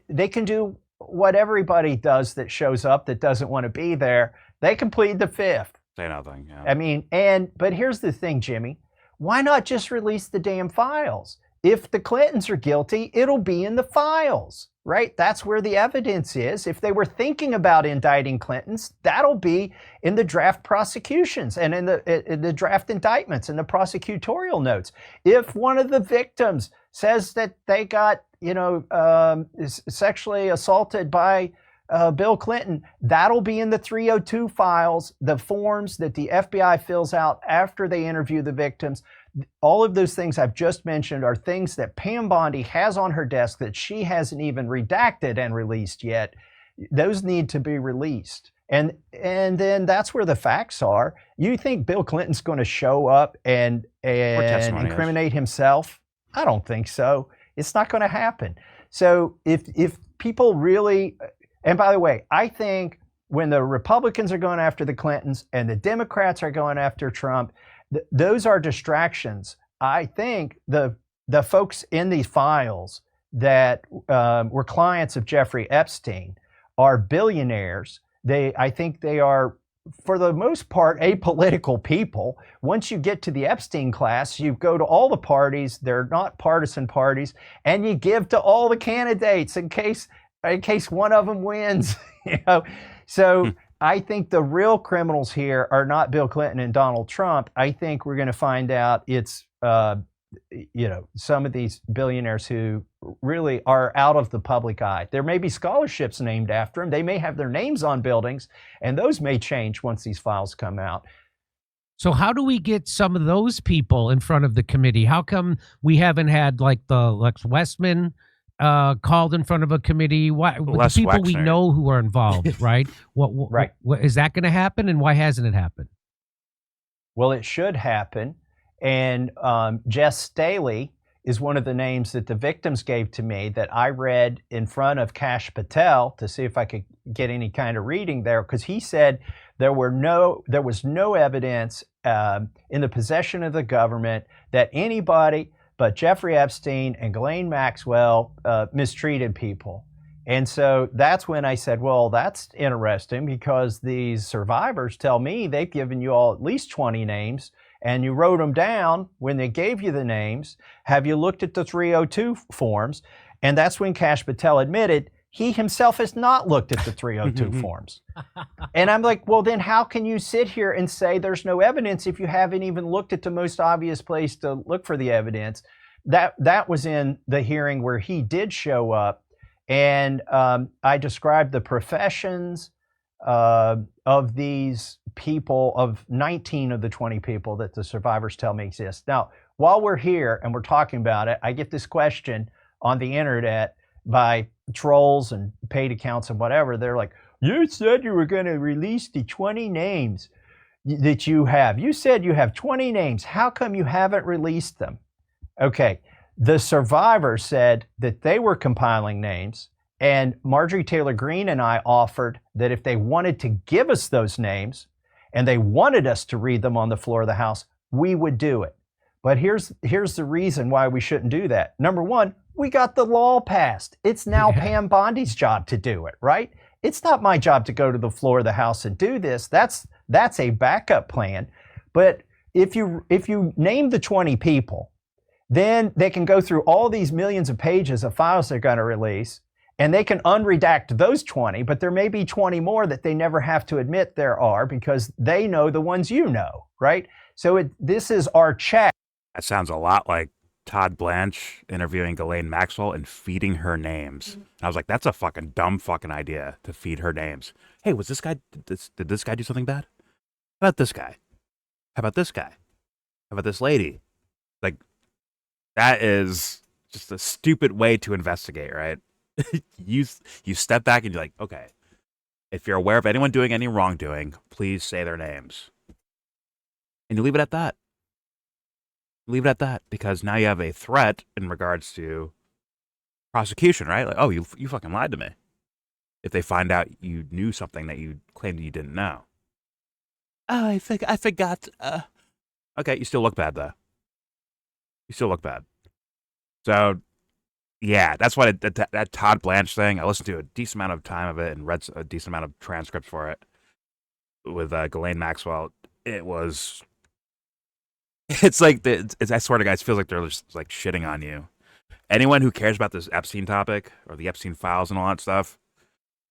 they can do what everybody does that shows up that doesn't want to be there. They can plead the fifth. Say nothing. Yeah. I mean, but here's the thing, Jimmy. Why not just release the damn files? If the Clintons are guilty, it'll be in the files, right? That's where the evidence is. If they were thinking about indicting Clintons, that'll be in the draft prosecutions and in the draft indictments and the prosecutorial notes. If one of the victims says that they got, sexually assaulted by Bill Clinton, that'll be in the 302 files, the forms that the FBI fills out after they interview the victims. All of those things I've just mentioned are things that Pam Bondi has on her desk that she hasn't even redacted and released yet. Those need to be released. And then that's where the facts are. You think Bill Clinton's going to show up and incriminate himself? I don't think so. It's not going to happen. So if people really, and by the way, I think when the Republicans are going after the Clintons and the Democrats are going after Trump, those are distractions. I think the folks in these files that were clients of Jeffrey Epstein are billionaires. I think they are, for the most part, apolitical people. Once you get to the Epstein class, you go to all the parties. They're not partisan parties, and you give to all the candidates in case one of them wins. So I think the real criminals here are not Bill Clinton and Donald Trump. I think we're going to find out it's some of these billionaires who really are out of the public eye. There may be scholarships named after them. They may have their names on buildings, and those may change once these files come out. So how do we get some of those people in front of the committee? How come we haven't had like the Lex Westman called in front of a committee? Why the people we know who are involved, right? What is that going to happen, and why hasn't it happened? Well, it should happen. And Jess Daly is one of the names that the victims gave to me that I read in front of Kash Patel to see if I could get any kind of reading there, because he said there was no evidence in the possession of the government that anybody but Jeffrey Epstein and Ghislaine Maxwell mistreated people. And so that's when I said, well, that's interesting because these survivors tell me they've given you all at least 20 names and you wrote them down when they gave you the names. Have you looked at the 302 forms? And that's when Kash Patel admitted he himself has not looked at the 302 forms. And I'm like, well, then how can you sit here and say there's no evidence if you haven't even looked at the most obvious place to look for the evidence? That was in the hearing where he did show up. And I described the professions of these people, of 19 of the 20 people that the survivors tell me exist. Now, while we're here and we're talking about it, I get this question on the internet by trolls and paid accounts and whatever. They're like, you said you were going to release the 20 names that you have. You said you have 20 names. How come you haven't released them? Okay. The survivors said that they were compiling names, and Marjorie Taylor Greene and I offered that if they wanted to give us those names and they wanted us to read them on the floor of the House, we would do it. But here's the reason why we shouldn't do that. Number one, we got the law passed. It's now Pam Bondi's job to do it, right? It's not my job to go to the floor of the House and do this. That's a backup plan. But if you name the 20 people, then they can go through all these millions of pages of files they're going to release, and they can unredact those 20, but there may be 20 more that they never have to admit there are because they know the ones you know, right? So this is our check. That sounds a lot like Todd Blanche interviewing Ghislaine Maxwell and feeding her names. I was like, that's a fucking dumb fucking idea to feed her names. Hey, was this guy, did this guy do something bad? How about this guy? How about this guy? How about this lady? Like, that is just a stupid way to investigate, right? you step back and you're like, okay, if you're aware of anyone doing any wrongdoing, please say their names. And you leave it at that. Leave it at that, because now you have a threat in regards to prosecution, right? Like, oh, you fucking lied to me. If they find out you knew something that you claimed you didn't know. Oh, I forgot. Okay, you still look bad, though. You still look bad. So, yeah, that's why that Todd Blanche thing, I listened to a decent amount of time of it and read a decent amount of transcripts for it with Ghislaine Maxwell. It's like, I swear to guys, it feels like they're just like shitting on you. Anyone who cares about this Epstein topic or the Epstein files and all that stuff,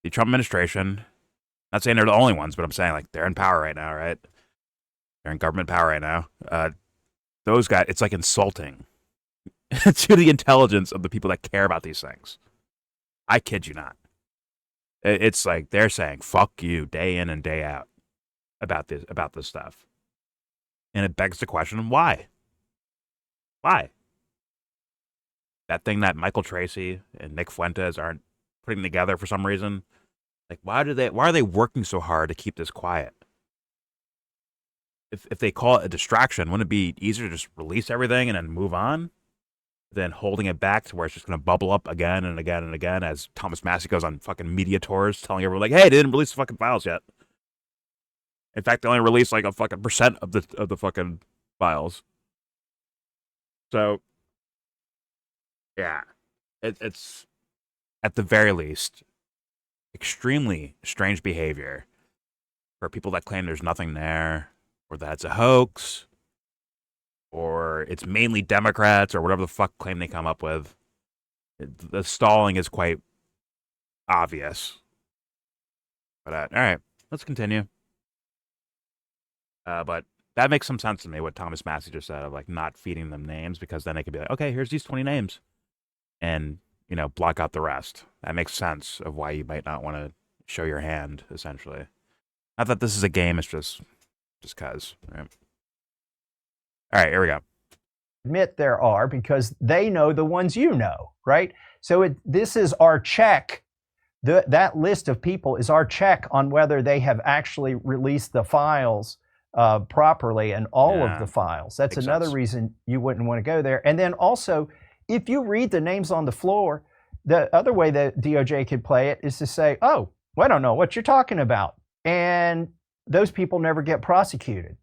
the Trump administration, not saying they're the only ones, but I'm saying like they're in power right now, right? They're in government power right now. Those guys, it's like insulting to the intelligence of the people that care about these things. I kid you not. It's like they're saying "fuck you" day in and day out about this stuff, and it begs the question: why? Why? That thing that Michael Tracy and Nick Fuentes aren't putting together for some reason. Like, why are they working so hard to keep this quiet? If they call it a distraction, wouldn't it be easier to just release everything and then move on than holding it back to where it's just going to bubble up again and again and again as Thomas Massie goes on fucking media tours telling everyone like, hey, they didn't release the fucking files yet. In fact, they only released like a fucking percent of the fucking files. So, yeah, it's at the very least extremely strange behavior for people that claim there's nothing there, or that it's a hoax, or it's mainly Democrats, or whatever the fuck claim they come up with. The stalling is quite obvious. But, all right, let's continue. But that makes some sense to me, what Thomas Massie just said, of like not feeding them names, because then they could be like, okay, here's these 20 names. And, you know, block out the rest. That makes sense of why you might not want to show your hand, essentially. Not that this is a game, it's just cause, right? All right, here we go. Admit there are, because they know the ones you know, right? So this is our check. That list of people is our check on whether they have actually released the files properly, and all of the files. That's another reason you wouldn't want to go there. And then also, if you read the names on the floor, the other way that DOJ could play it is to say, oh, well, I don't know what you're talking about. And those people never get prosecuted.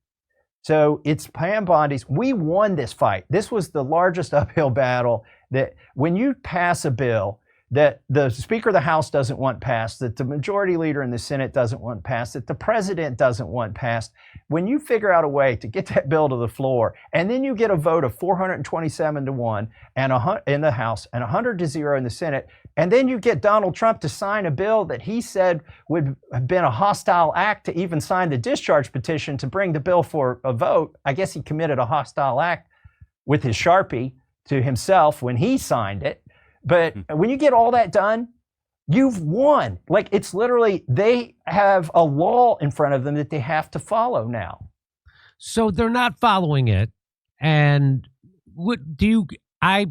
So it's Pam Bondi's. We won this fight. This was the largest uphill battle. That when you pass a bill that the Speaker of the House doesn't want passed, that the Majority Leader in the Senate doesn't want passed, that the President doesn't want passed, when you figure out a way to get that bill to the floor, and then you get a vote of 427 to 1 and in the House and 100 to 0 in the Senate, and then you get Donald Trump to sign a bill that he said would have been a hostile act to even sign the discharge petition to bring the bill for a vote. I guess he committed a hostile act with his Sharpie to himself when he signed it. But when you get all that done, you've won. Like, it's literally, they have a law in front of them that they have to follow now. So they're not following it. And what do you, I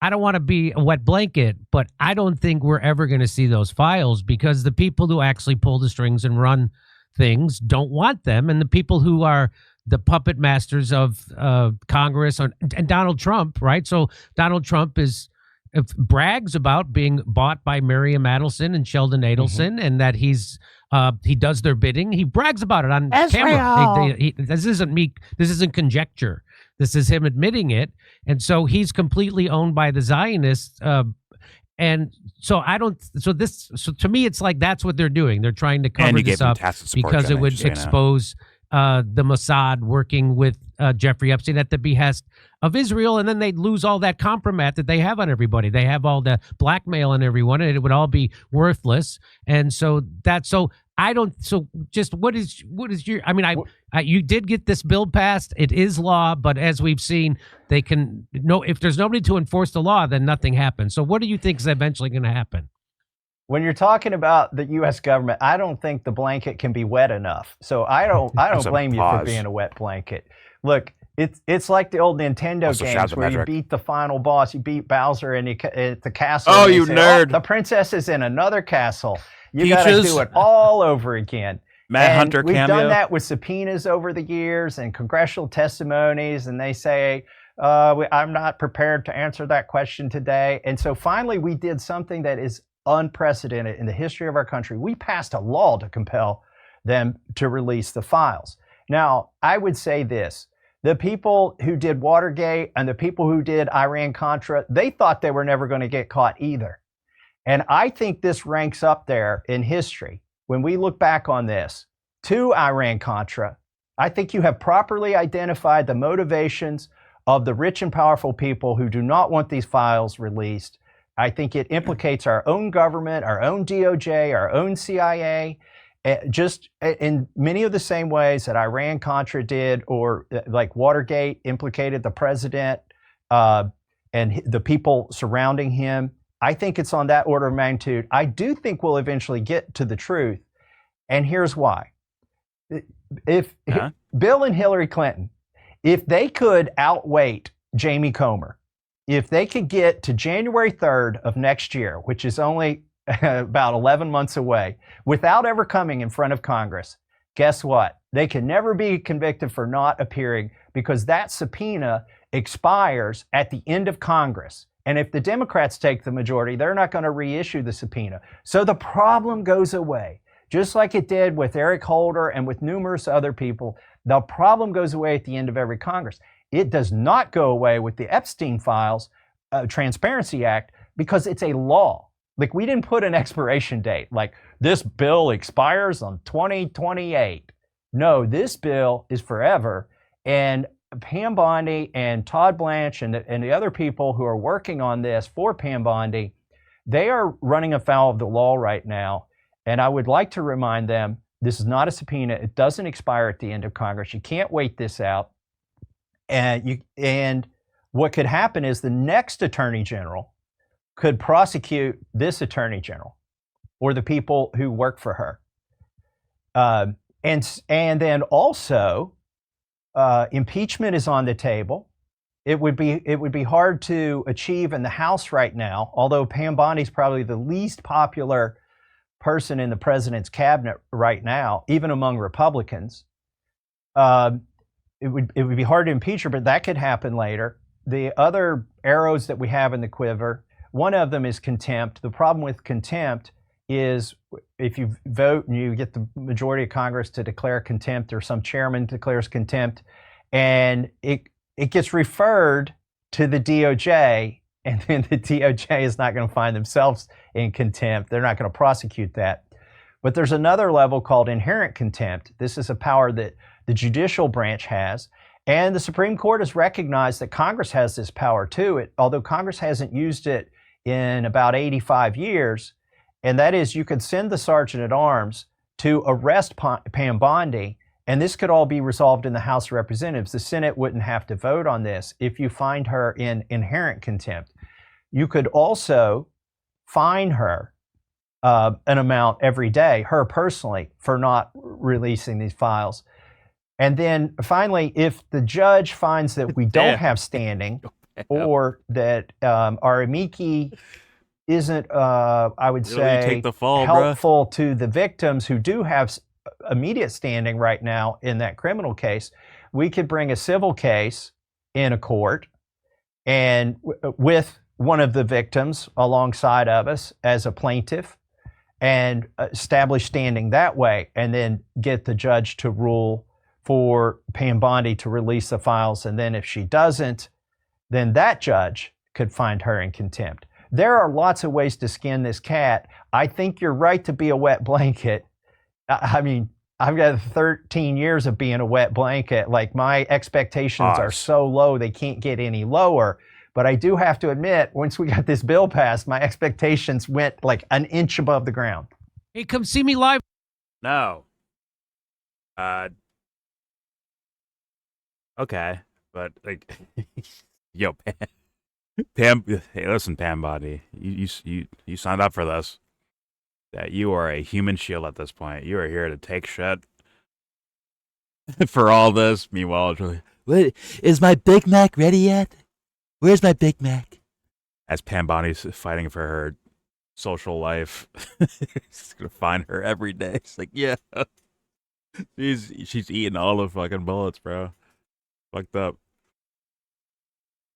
don't want to be a wet blanket, but I don't think we're ever going to see those files, because the people who actually pull the strings and run things don't want them. And the people who are the puppet masters of Congress and Donald Trump, right? So Donald Trump brags about being bought by Miriam Adelson and Sheldon Adelson, and that he does their bidding. He brags about it on camera. This isn't conjecture. This is him admitting it. And so he's completely owned by the Zionists. And so to me, it's like that's what they're doing. They're trying to cover this up because it would expose the Mossad working with Jeffrey Epstein at the behest of Israel, and then they'd lose all that compromat that they have on everybody. They have all the blackmail on everyone, and it would all be worthless. And so just what is your, I mean, you did get this bill passed. It is law, but as we've seen, if there's nobody to enforce the law, then nothing happens. So what do you think is eventually going to happen? When you're talking about the U.S. government, I don't think the blanket can be wet enough. So I don't blame you for being a wet blanket. Look, it's like the old Nintendo games where you beat the final boss, you beat Bowser at the castle. Oh, you nerd! The princess is in another castle. You got to do it all over again. Matt Hunter we've cameo. Done that with subpoenas over the years and congressional testimonies, and they say, I'm not prepared to answer that question today. And so finally, we did something that is unprecedented in the history of our country. We passed a law to compel them to release the files. Now, I would say this. The people who did Watergate and the people who did Iran-Contra, they thought they were never going to get caught either. And I think this ranks up there in history. When we look back on this, to Iran-Contra, I think you have properly identified the motivations of the rich and powerful people who do not want these files released. I think it implicates our own government, our own DOJ, our own CIA, just in many of the same ways that Iran-Contra did, or like Watergate implicated the president and the people surrounding him. I think it's on that order of magnitude. I do think we'll eventually get to the truth. And here's why. If Bill and Hillary Clinton, if they could outweight Jamie Comer, if they could get to January 3rd of next year, which is only about 11 months away, without ever coming in front of Congress, guess what? They can never be convicted for not appearing, because that subpoena expires at the end of Congress. And if the Democrats take the majority, they're not going to reissue the subpoena. So the problem goes away, just like it did with Eric Holder and with numerous other people. The problem goes away at the end of every Congress. It does not go away with the Epstein files, Transparency Act, because it's a law. Like, we didn't put an expiration date, like this bill expires on 2028. No, this bill is forever. And Pam Bondi and Todd Blanche and the other people who are working on this for Pam Bondi, they are running afoul of the law right now. And I would like to remind them, this is not a subpoena. It doesn't expire at the end of Congress. You can't wait this out. And what could happen is the next attorney general could prosecute this attorney general or the people who work for her. And then also, impeachment is on the table. It would be hard to achieve in the House right now, although Pam Bondi is probably the least popular person in the president's cabinet right now, even among Republicans. It would be hard to impeach her, but that could happen later. The other arrows that we have in the quiver, one of them is contempt. The problem with contempt is if you vote and you get the majority of Congress to declare contempt, or some chairman declares contempt, and it gets referred to the DOJ, and then the DOJ is not going to find themselves in contempt. They're not going to prosecute that. But there's another level called inherent contempt. This is a power that the judicial branch has. And the Supreme Court has recognized that Congress has this power too, although Congress hasn't used it in about 85 years. And that is, you could send the sergeant at arms to arrest Pam Bondi, and this could all be resolved in the House of Representatives. The Senate wouldn't have to vote on this if you find her in inherent contempt. You could also fine her an amount every day, her personally, for not releasing these files. And then finally, if the judge finds that we don't have standing, or that our amici isn't, I would say, take the fall, helpful to the victims who do have immediate standing right now in that criminal case, we could bring a civil case in a court and with one of the victims alongside of us as a plaintiff, and establish standing that way, and then get the judge to rule for Pam Bondi to release the files. And then if she doesn't, then that judge could find her in contempt. There are lots of ways to skin this cat. I think you're right to be a wet blanket. I mean, I've got 13 years of being a wet blanket. Like, my expectations are so low, they can't get any lower. But I do have to admit, once we got this bill passed, my expectations went like an inch above the ground. Hey, come see me live. No. Okay, but like, yo, Pam. Hey, listen, Pam Bondi, you signed up for this. That you are a human shield at this point. You are here to take shit for all this. Meanwhile, it's really, wait, is my Big Mac ready yet? Where's my Big Mac? As Pam Bondi's fighting for her social life, she's gonna find her every day. She's like, yeah, she's eating all the fucking bullets, bro. Fucked up.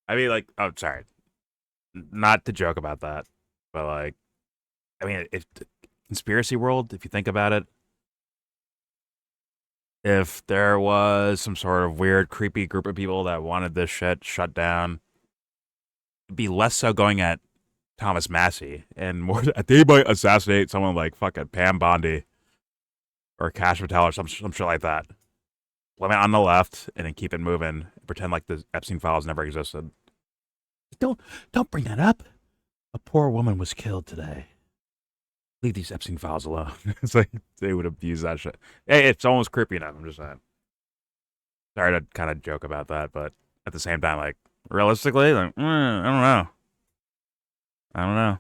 I mean, like, oh, sorry, not to joke about that, but like, I mean, if conspiracy world, if you think about it, if there was some sort of weird, creepy group of people that wanted this shit shut down, it'd be less so going at Thomas Massie and more at they might assassinate someone like fucking Pam Bondi or Cash Patel or some shit like that. Blame it on the left and then keep it moving. Pretend like the Epstein files never existed. Don't bring that up. A poor woman was killed today. Leave these Epstein files alone. It's like they would abuse that shit. Hey, it's almost creepy enough. I'm just saying. Sorry to kind of joke about that, but at the same time, like, realistically, like, I don't know.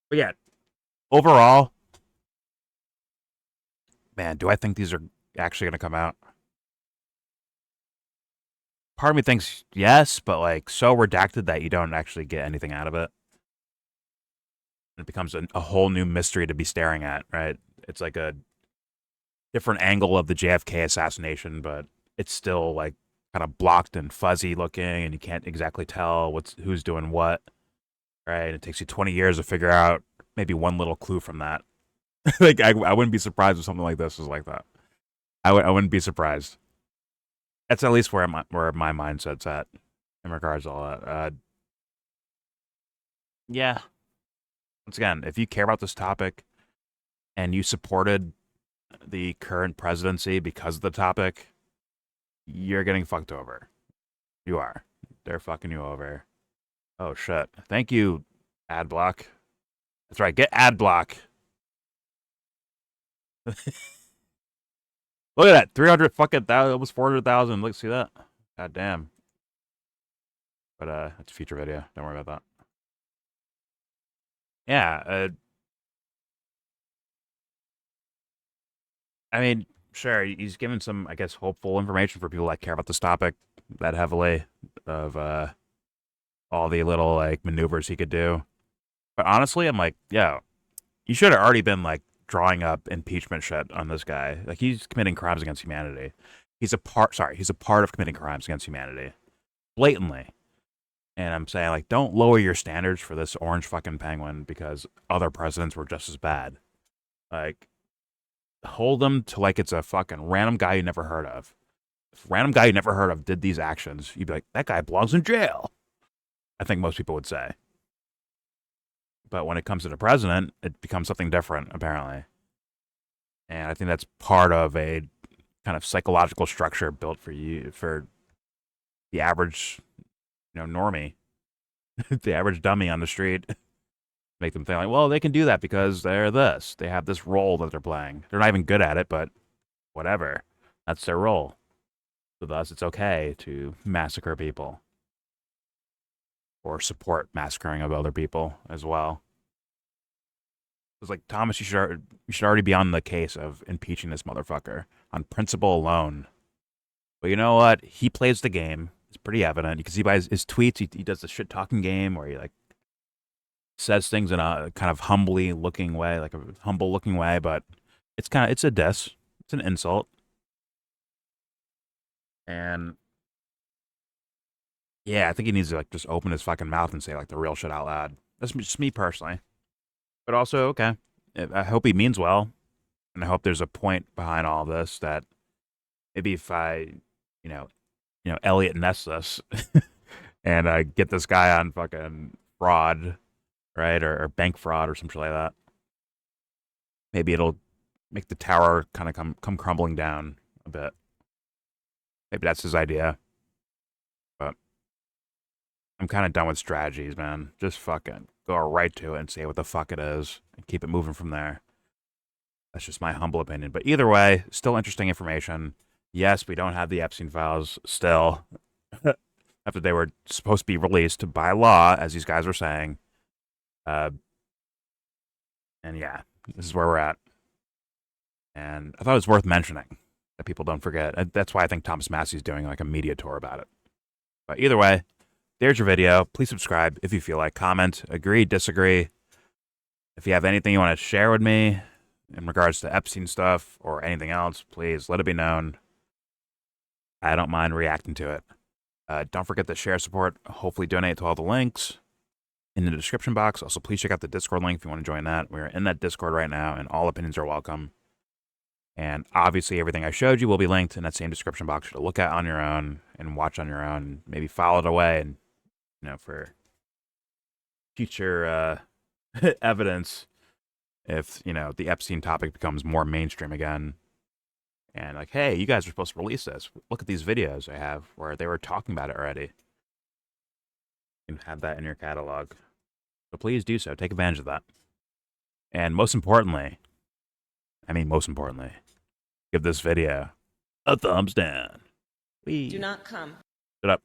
But yeah, overall, man, do I think these are actually going to come out? Part of me thinks yes, but like so redacted that you don't actually get anything out of it. It becomes a whole new mystery to be staring at, right? It's like a different angle of the JFK assassination, but it's still like kind of blocked and fuzzy looking, and you can't exactly tell who's doing what, right? It takes you 20 years to figure out maybe one little clue from that. Like I wouldn't be surprised if something like this was like that. I wouldn't be surprised. That's at least where my mindset's at in regards to all that. Yeah. Once again, if you care about this topic and you supported the current presidency because of the topic, you're getting fucked over. You are. They're fucking you over. Oh, shit. Thank you, ad block. That's right. Get ad block. Look at that. 300 fucking thousand, almost 400,000. Look, see that? God damn. But, it's a future video. Don't worry about that. Yeah, I mean, sure, he's given some, I guess, hopeful information for people that care about this topic that heavily of all the little, like, maneuvers he could do. But honestly, I'm like, yo, you should have already been, like, drawing up impeachment shit on this guy. Like, he's committing crimes against humanity. He's a part of committing crimes against humanity. Blatantly. And I'm saying, like, don't lower your standards for this orange fucking penguin because other presidents were just as bad. Like, hold them to like it's a fucking random guy you never heard of. If a random guy you never heard of did these actions, you'd be like, that guy belongs in jail. I think most people would say. But when it comes to the president, it becomes something different, apparently. And I think that's part of a kind of psychological structure built for you, for the average, normie, the average dummy on the street. Make them think like, well, they can do that because they're this. They have this role that they're playing. They're not even good at it, but whatever. That's their role. So thus, it's okay to massacre people. Or support massacring of other people as well. It's like, Thomas, you should already be on the case of impeaching this motherfucker on principle alone. But you know what? He plays the game. It's pretty evident. You can see by his tweets, he does the shit-talking game where he, like, says things in a kind of humble-looking way, but it's a diss. It's an insult. And yeah, I think he needs to, like, just open his fucking mouth and say, like, the real shit out loud. That's just me personally. But also, okay, I hope he means well. And I hope there's a point behind all this that maybe if I, Elliot Ness this and get this guy on fucking fraud, right? Or bank fraud or some shit like that. Maybe it'll make the tower kind of come crumbling down a bit. Maybe that's his idea. But I'm kind of done with strategies, man. Just fucking go right to it and say what the fuck it is and keep it moving from there. That's just my humble opinion. But either way, still interesting information. Yes, we don't have the Epstein files still. After they were supposed to be released by law, as these guys were saying. And yeah, this is where we're at. And I thought it was worth mentioning that people don't forget. That's why I think Thomas Massie's doing like a media tour about it. But either way, there's your video. Please subscribe if you feel like. Comment, agree, disagree. If you have anything you want to share with me in regards to Epstein stuff or anything else, please let it be known. I don't mind reacting to it. Don't forget to share support. Hopefully donate to all the links in the description box. Also, please check out the Discord link if you want to join that. We're in that Discord right now, and all opinions are welcome. And obviously, everything I showed you will be linked in that same description box to look at on your own and watch on your own. Maybe file it away and, for future evidence if, the Epstein topic becomes more mainstream again. And like, hey, you guys are supposed to release this. Look at these videos I have where they were talking about it already. You can have that in your catalog. So please do so. Take advantage of that. And most importantly, give this video a thumbs down. Do not come. Shut up.